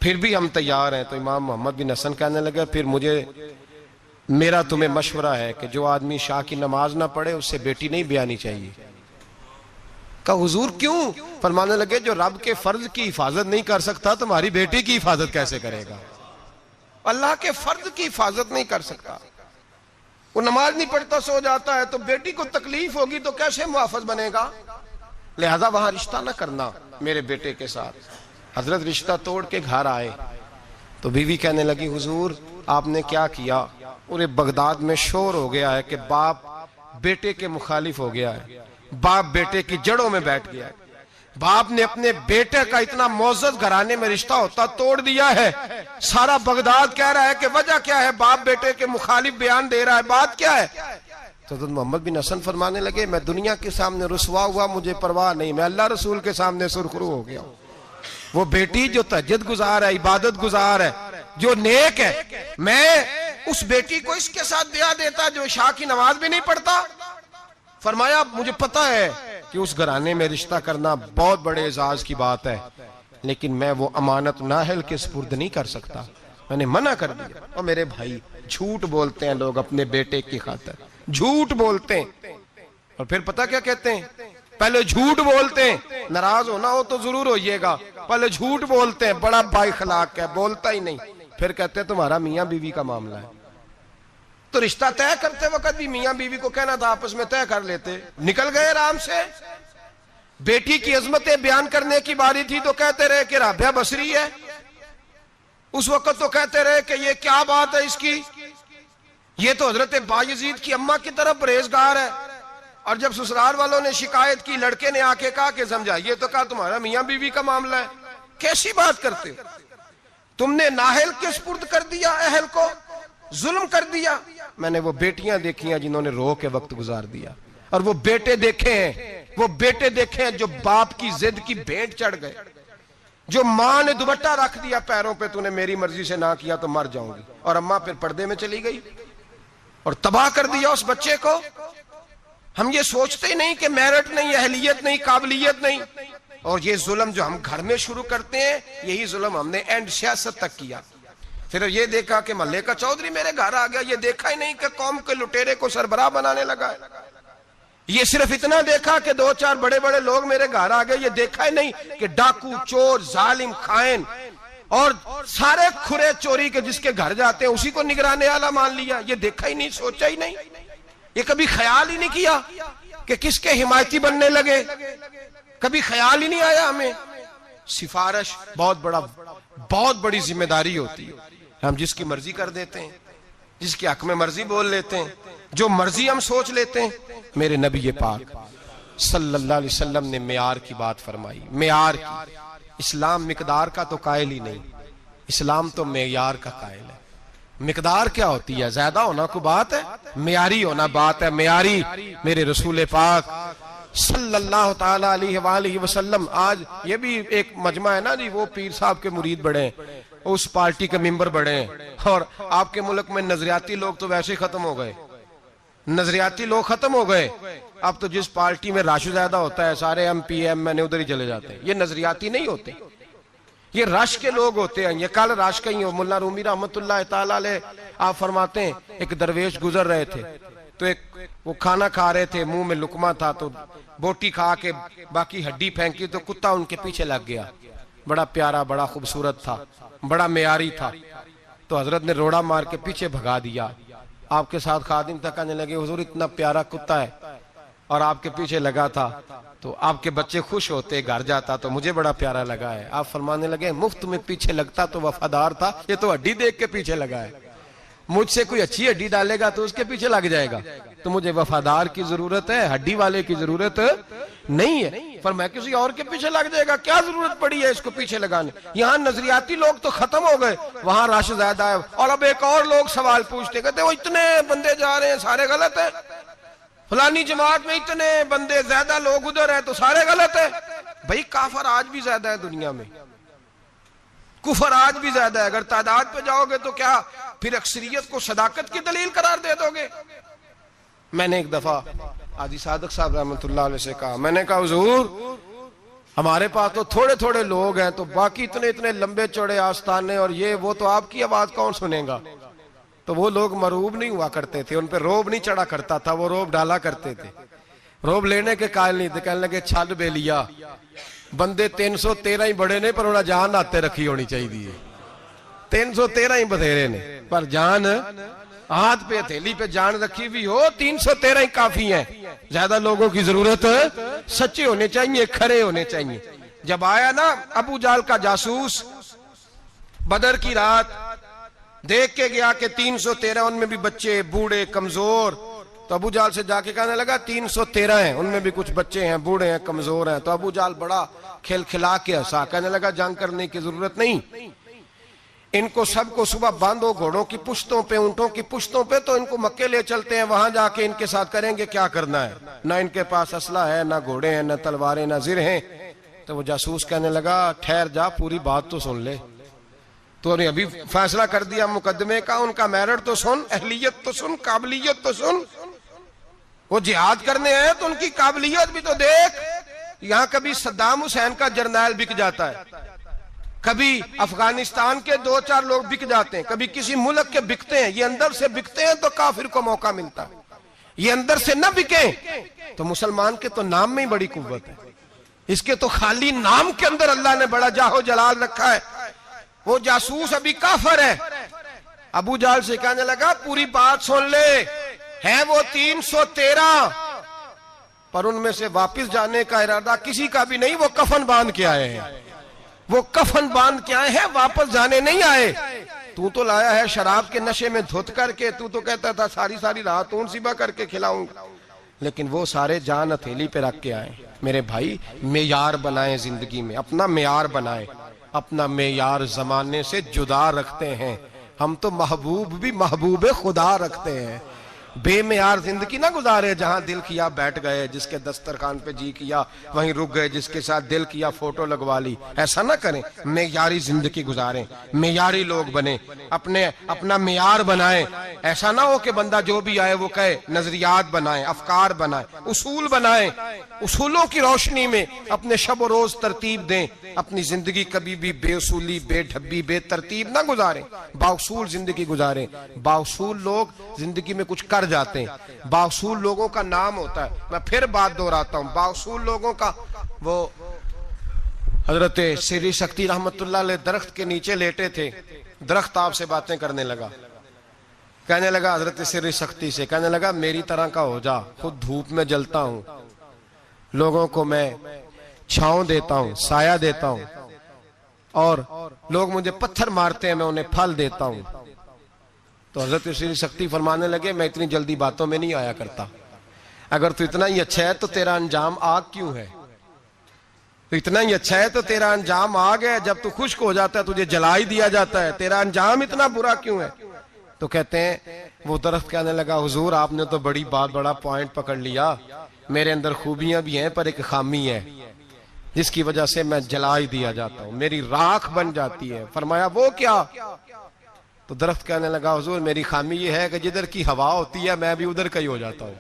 پھر بھی ہم تیار ہیں. تو امام محمد بن حسن کہنے لگے پھر میرا تمہیں مشورہ ہے کہ جو آدمی عشاء کی نماز نہ پڑھے اس سے بیٹی نہیں بیانی چاہیے. کہ حضور کیوں؟ فرمانے لگے جو رب کے فرض کی حفاظت نہیں کر سکتا تمہاری بیٹی کی حفاظت کیسے کرے گا؟ اللہ کے فرض کی حفاظت نہیں کر سکتا، وہ نماز نہیں پڑھتا، سو جاتا ہے، تو بیٹی کو تکلیف ہوگی تو کیسے محافظ بنے گا؟ لہذا وہاں رشتہ نہ کرنا میرے بیٹے کے ساتھ. حضرت رشتہ توڑ کے گھر آئے تو بیوی کہنے لگی حضور آپ نے کیا کیا؟ پورے بغداد میں شور ہو گیا ہے کہ باپ بیٹے کے مخالف ہو گیا ہے، باپ بیٹے کی جڑوں میں بیٹھ گیا ہے، باپ نے اپنے بیٹے کا اتنا معزز گھرانے میں رشتہ ہوتا توڑ دیا ہے. سارا بغداد کہہ رہا ہے کہ وجہ کیا ہے؟ باپ بیٹے کے مخالف بیان دے رہا ہے، بات کیا ہے؟ تو حضرت محمد بن حسن فرمانے لگے میں دنیا کے سامنے رسوا ہوا مجھے پرواہ نہیں، میں اللہ رسول کے سامنے سرخرو ہو گیا. وہ بیٹی جو تہجد گزار ہے، عبادت گزار ہے، جو نیک ہے، میں اس بیٹی کو اس کے ساتھ بیاہ دیتا جو عشاء کی نماز بھی نہیں پڑھتا. فرمایا مجھے پتا ہے کہ اس گھرانے میں رشتہ کرنا بہت بڑے اعزاز کی بات ہے، لیکن میں وہ امانت نااہل کے سپرد نہیں کر سکتا، میں نے منع کر دیا. اور میرے بھائی جھوٹ بولتے ہیں لوگ اپنے بیٹے کی خاطر، جھوٹ بولتے ہیں اور پھر پتہ کیا کہتے ہیں؟ پہلے جھوٹ بولتے ہیں، ناراض ہونا ہو تو ضرور ہوئیے گا، پہلے جھوٹ بولتے ہیں، بڑا بااخلاق ہے، بولتا ہی نہیں، پھر کہتے ہیں تمہارا میاں بیوی کا معاملہ ہے۔ تو رشتہ طے کرتے وقت بھی میاں بیوی کو کہنا تھا آپس میں طے کر لیتے، نکل گئے آرام سے۔ بیٹی کی عظمتیں بیان کرنے کی باری تھی تو کہتے رہے کہ رابعہ بصری ہے، اس وقت تو کہتے رہے کہ یہ کیا بات ہے اس کی، یہ تو حضرت بایزید کی اماں کی طرف پرہیزگار ہے۔ اور جب سسرال والوں نے شکایت کی، لڑکے نے آ کے کہا کہ سمجھائیے تو کہا تمہارا میاں بیوی کا معاملہ ہے۔ کیسی بات کرتے ہو؟ تم نے نااہل کے سپرد کر دیا اہل کو، ظلم کر دیا۔ میں نے وہ بیٹیاں دیکھی ہیں جنہوں نے رو کے وقت گزار دیا، اور وہ بیٹے دیکھے ہیں جو باپ کی ضد کی بھینٹ چڑھ گئے، جو ماں نے دوپٹہ رکھ دیا پیروں پہ، تو نے میری مرضی سے نہ کیا تو مر جاؤں گی، اور اماں پھر پردے میں چلی گئی اور تباہ کر دیا اس بچے کو۔ ہم یہ سوچتے ہی نہیں کہ میرٹ نہیں، اہلیت نہیں، قابلیت نہیں، اور یہ ظلم جو ہم گھر میں شروع کرتے ہیں، یہی ظلم ہم نے اینڈ سیاست تک کیا۔ پھر یہ دیکھا کہ محلے کا چودھری میرے گھر آ گیا، یہ دیکھا ہی نہیں کہ قوم کے لٹیرے کو سربراہ بنانے لگا ہے۔ یہ صرف اتنا دیکھا کہ 2-4 بڑے بڑے لوگ میرے گھر آ گئے، یہ دیکھا ہی نہیں کہ ڈاکو، چور، ظالم، خائن اور سارے کھرے چوری کے جس کے گھر جاتے ہیں اسی کو نگرانے والا مان لیا۔ یہ دیکھا ہی نہیں، سوچا ہی نہیں، یہ کبھی خیال ہی نہیں کیا کہ کس کے حمایتی بننے لگے، کبھی خیال ہی نہیں آیا ہمیں۔ سفارش بہت بڑی ذمہ داری ہوتی ہے، ہم جس کی مرضی کر دیتے ہیں، جس کے حق میں مرضی بول لیتے ہیں، جو مرضی ہم سوچ لیتے ہیں۔ میرے نبی پاک صلی اللہ علیہ وسلم نے معیار کی بات فرمائی، معیار کی۔ اسلام مقدار کا تو قائل ہی نہیں، اسلام تو معیار کا قائل ہے۔ مقدار کیا ہوتی ہے؟ زیادہ ہونا کو بات ہے، معیاری ہونا بات ہے، معیاری۔ میرے رسول پاک صلی اللہ تعالی علیہ وآلہ وسلم، آج یہ بھی ایک مجمع ہے نا جی، وہ پیر صاحب کے مرید بڑے ہیں، اس پارٹی کے ممبر بڑے ہیں، اور آپ کے ملک میں نظریاتی لوگ تو ویسے ہی ختم ہو گئے، نظریاتی لوگ ختم ہو گئے۔ اب تو جس پارٹی میں رش زیادہ ہوتا ہے سارے ایم پی ایم این ادھر ہی چلے جاتے ہیں۔ یہ نظریاتی نہیں ہوتے، یہ رش کے لوگ ہوتے ہیں۔ یہ کل رش کا ہی ہو، ملا رومی رحمت اللہ تعالی علیہ آپ فرماتے ہیں ایک درویش گزر رہے تھے، تو وہ کھانا کھا رہے تھے، منہ میں لقمہ تھا، تو بوٹی کھا کے باقی ہڈی پھینکی تو کتا ان کے پیچھے لگ گیا۔ بڑا پیارا، بڑا خوبصورت تھا، بڑا معیاری تھا، تو حضرت نے روڑا مار کے پیچھے بھگا دیا۔ آپ کے ساتھ خادم تک کہنے لگے حضور اتنا پیارا کتا ہے اور آپ کے پیچھے لگا تھا تو آپ کے بچے خوش ہوتے، گھر جاتا تو مجھے بڑا پیارا لگا ہے۔ آپ فرمانے لگے مفت میں پیچھے لگتا تو وفادار تھا، یہ تو ہڈی دیکھ کے پیچھے لگا ہے، مجھ سے کوئی اچھی ہڈی ڈالے گا تو اس کے پیچھے لگ جائے گا، تو مجھے وفادار کی ضرورت ہے، ہڈی والے کی ضرورت نہیں ہے۔ پر میں کسی اور کے پیچھے لگ جائے گا، کیا ضرورت پڑی ہے اس کو پیچھے لگانے۔ یہاں نظریاتی لوگ تو ختم ہو گئے، وہاں رش زیادہ ہے، اور اب ایک اور لوگ سوال پوچھتے، کہتے وہ اتنے بندے جا رہے ہیں سارے غلط ہیں، فلانی جماعت میں اتنے بندے زیادہ لوگ ادھر ہیں تو سارے غلط ہیں۔ بھئی کافر آج بھی زیادہ ہے دنیا میں، کفر آج بھی زیادہ ہے، اگر تعداد پہ جاؤ گے تو کیا پھر اکثریت کو صداقت کی دلیل قرار دے دو گے؟ میں نے ایک دفعہ حاجی صادق صاحب رحمۃ اللہ علیہ سے کہا، میں نے کہا حضور ہمارے پاس تو تھوڑے تھوڑے لوگ ہیں، تو باقی اتنے لمبے چوڑے آستانے اور یہ وہ، تو آپ کی آواز کون سنے گا؟ تو وہ لوگ مرعوب نہیں ہوا کرتے تھے، ان پہ روب نہیں چڑھا کرتا تھا، وہ روب ڈالا کرتے تھے، روب لینے کے قائل نہیں تھے، کہنے لگے چھل بے لیا بندے 313 ہی بڑے نے، پر انہیں جان آتے رکھی ہونی چاہیے، 313 ہی بتھیرے نے، پر جان ہاتھ پہ ہتھیلی پہ جان رکھی بھی ہو، 313 ہی کافی ہیں۔ زیادہ لوگوں کی ضرورت سچے ہونے چاہیے، کھرے ہونے چاہیے۔ جب آیا نا ابو جہل کا جاسوس بدر کی رات، دیکھ کے گیا کہ 313 ان میں بھی بچے، بوڑھے، کمزور، تو ابو جہل سے جا کے کہنے لگا 313 ہیں، ان میں بھی کچھ بچے ہیں، بوڑھے ہیں، کمزور ہیں۔ تو ابو جہل بڑا کھل کھلا کے ہنسا، کہنے لگا جنگ کرنے کی ضرورت نہیں، ان کو سب کو صبح باندھو گھوڑوں کی پشتوں پہ، اونٹوں کی پشتوں پہ، تو ان کو مکے لے چلتے ہیں، وہاں جا کے ان کے ساتھ کریں گے کیا کرنا ہے، نہ ان کے پاس اسلحہ ہے، نہ گھوڑے ہیں، نہ تلواریں، نہ زر ہیں۔ تو وہ جاسوس کہنے لگا ٹھہر جا، پوری بات تو سن لے، تو نے ابھی فیصلہ کر دیا مقدمے کا، ان کا میرٹ تو سن، اہلیت تو سن، قابلیت تو سن، وہ جہاد کرنے ہیں تو ان کی قابلیت بھی تو دیکھ۔ یہاں کبھی صدام حسین کا جرنیل بک جاتا ہے، کبھی افغانستان کے 2-4 لوگ بک جاتے ہیں، کبھی کسی ملک کے بکتے ہیں، یہ اندر سے بکتے ہیں تو کافر کو موقع ملتا ہے۔ یہ اندر سے نہ بکیں تو مسلمان کے تو نام میں ہی بڑی قوت ہے. اس کے تو خالی نام کے اندر اللہ نے بڑا جاہ و جلال رکھا ہے. وہ جاسوس ابھی کافر ہے. ابو جہل سے کہنے لگا پوری بات سن لے, ہے وہ 313 پر ان میں سے واپس جانے کا ارادہ کسی کا بھی نہیں. وہ کفن باندھ کے آئے ہیں, وہ کفن باندھ کے آئے ہیں, واپس جانے نہیں آئے. تو لایا ہے شراب کے نشے میں دھت کر کے, تو کہتا تھا ساری رات اون سبا کر کے کھلاؤں گا. لیکن وہ سارے جان ہتھیلی پہ رکھ کے آئے. میرے بھائی معیار بنائیں زندگی میں, اپنا معیار بنائیں. اپنا معیار زمانے سے جدا رکھتے ہیں ہم تو, محبوب بھی محبوب خدا رکھتے ہیں. بے معیار زندگی نہ گزارے, جہاں دل کیا بیٹھ گئے, جس کے دسترخوان پہ جی کیا وہیں رک گئے, جس کے ساتھ دل کیا فوٹو لگوا لی. ایسا نہ کریں, معیاری زندگی گزاریں, معیاری لوگ بنیں, اپنا معیار بنائیں. ایسا نہ ہو کہ بندہ جو بھی آئے وہ کہے. نظریات بنائیں, افکار بنائیں, اصول بنائیں. اصولوں کی روشنی میں اپنے شب و روز ترتیب دیں. اپنی زندگی کبھی بھی بے اصولی, بے ڈھبی, بے ترتیب نہ گزاریں. بااصول زندگی گزاریں. بااصول لوگ زندگی میں کچھ کر جاتے ہیں. بااصول لوگوں کا نام ہوتا ہے. میں پھر بات دہراتا ہوں, بااصول لوگوں کا, وہ حضرت سری سکتی رحمت اللہ علیہ درخت کے نیچے لیٹے تھے. درخت آپ سے باتیں کرنے لگا. کہنے لگا حضرت سری سکتی سے, کہنے لگا میری طرح کا ہو جا, خود دھوپ میں جلتا ہوں, لوگوں کو میں چھاؤں دیتا ہوں, سایہ دیتا ہوں, اور لوگ مجھے پتھر مارتے ہیں, میں انہیں پھل دیتا ہوں. تو حضرت سری سکتی فرمانے لگے میں اتنی جلدی باتوں میں نہیں آیا کرتا. اگر تو اتنا ہی اچھا ہے تو تیرا انجام آگ کیوں ہے؟ تو اتنا ہی اچھا ہے تو تیرا انجام آگ ہے. جب تو خشک ہو جاتا ہے تجھے جلا ہی دیا جاتا ہے, تیرا انجام اتنا برا کیوں ہے؟ تو کہتے ہیں وہ درخت کہنے لگا حضور آپ نے تو بڑا پوائنٹ پکڑ لیا. میرے اندر خوبیاں بھی ہیں پر ایک خامی ہے جس کی وجہ سے میں جلا ہی دیا جاتا ہوں, میری راکھ بن جاتی ہے. فرمایا وہ کیا؟ تو درخت کہنے لگا حضور میری خامی یہ ہے کہ جدھر کی ہوا ہوتی ہے میں بھی ادھر کا ہی ہو جاتا ہوں.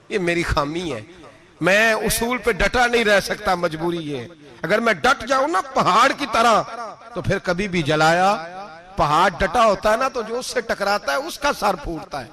یہ میری خامی ہے, میں اصول پہ ڈٹا نہیں رہ سکتا, مجبوری یہ ہے. اگر میں ڈٹ جاؤں نا پہاڑ کی طرح تو پھر کبھی بھی جلایا. پہاڑ ڈٹا ہوتا ہے نا تو جو اس سے ٹکراتا ہے اس کا سر پھوٹتا ہے.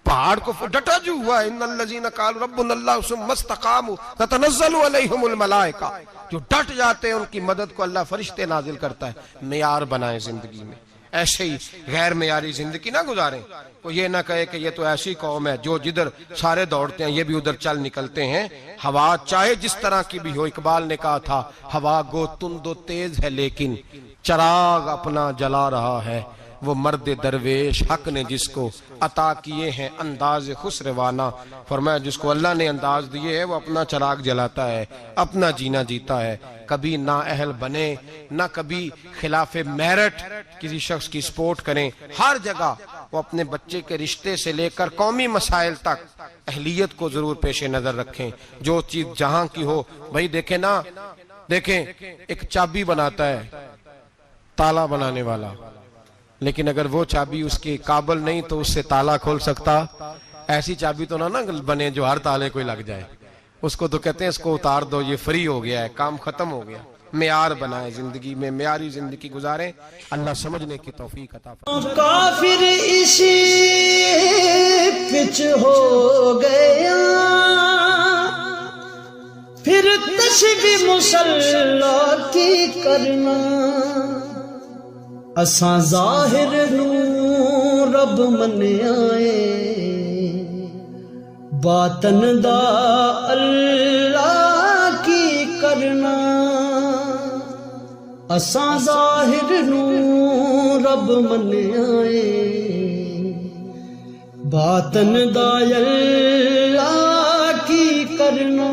پہاڑ کو ڈٹا جو ہوا ہے, ان الذین قالوا ربنا اللہ ثم استقاموا تتنزل علیہم الملائکہ, جو ڈٹ جاتے ہیں ان کی مدد کو اللہ فرشتے نازل کرتا ہے. معیار بنائیں زندگی میں, ایسے ہی غیر معیاری زندگی نہ گزاریں. کوئی یہ نہ کہے کہ یہ تو ایسی قوم ہے جو جدھر سارے دوڑتے ہیں یہ بھی ادھر چل نکلتے ہیں. ہوا چاہے جس طرح کی بھی ہو, اقبال نے کہا تھا ہوا گو تند و تیز ہے لیکن چراغ اپنا جلا رہا ہے. وہ مرد درویش حق نے جس کو عطا کیے ہیں انداز خسروانہ. فرمایا جس کو اللہ نے انداز دیے ہے وہ اپنا چراغ جلاتا ہے, اپنا جینا جیتا ہے. کبھی نا اہل بنے, نہ کبھی خلاف میرٹ کسی شخص کی سپورٹ کریں. ہر جگہ وہ اپنے بچے کے رشتے سے لے کر قومی مسائل تک اہلیت کو ضرور پیش نظر رکھیں. جو چیز جہاں کی ہو, بھائی دیکھیں نا, دیکھیں ایک چابی بناتا ہے تالا بنانے والا, لیکن اگر وہ چابی اس کے قابل نہیں تو اس سے تالا کھول سکتا. ایسی چابی تو نہ بنے جو ہر تالے کوئی لگ جائے. اس کو تو کہتے ہیں اس کو اتار دو, یہ فری ہو گیا ہے, کام ختم ہو گیا. معیار بنائیں زندگی میں, معیاری زندگی گزاریں. اللہ سمجھنے کی توفیق عطا فرمائے. کافر اسی پچ ہو گیا پھر تشبیہ مصلی کی کرنا. اساں ظاہر نو رب منیائے باطن دا اللہ کی کرنا. اساں ظاہر نو رب منیائے باطن دا اللہ کی کرنا.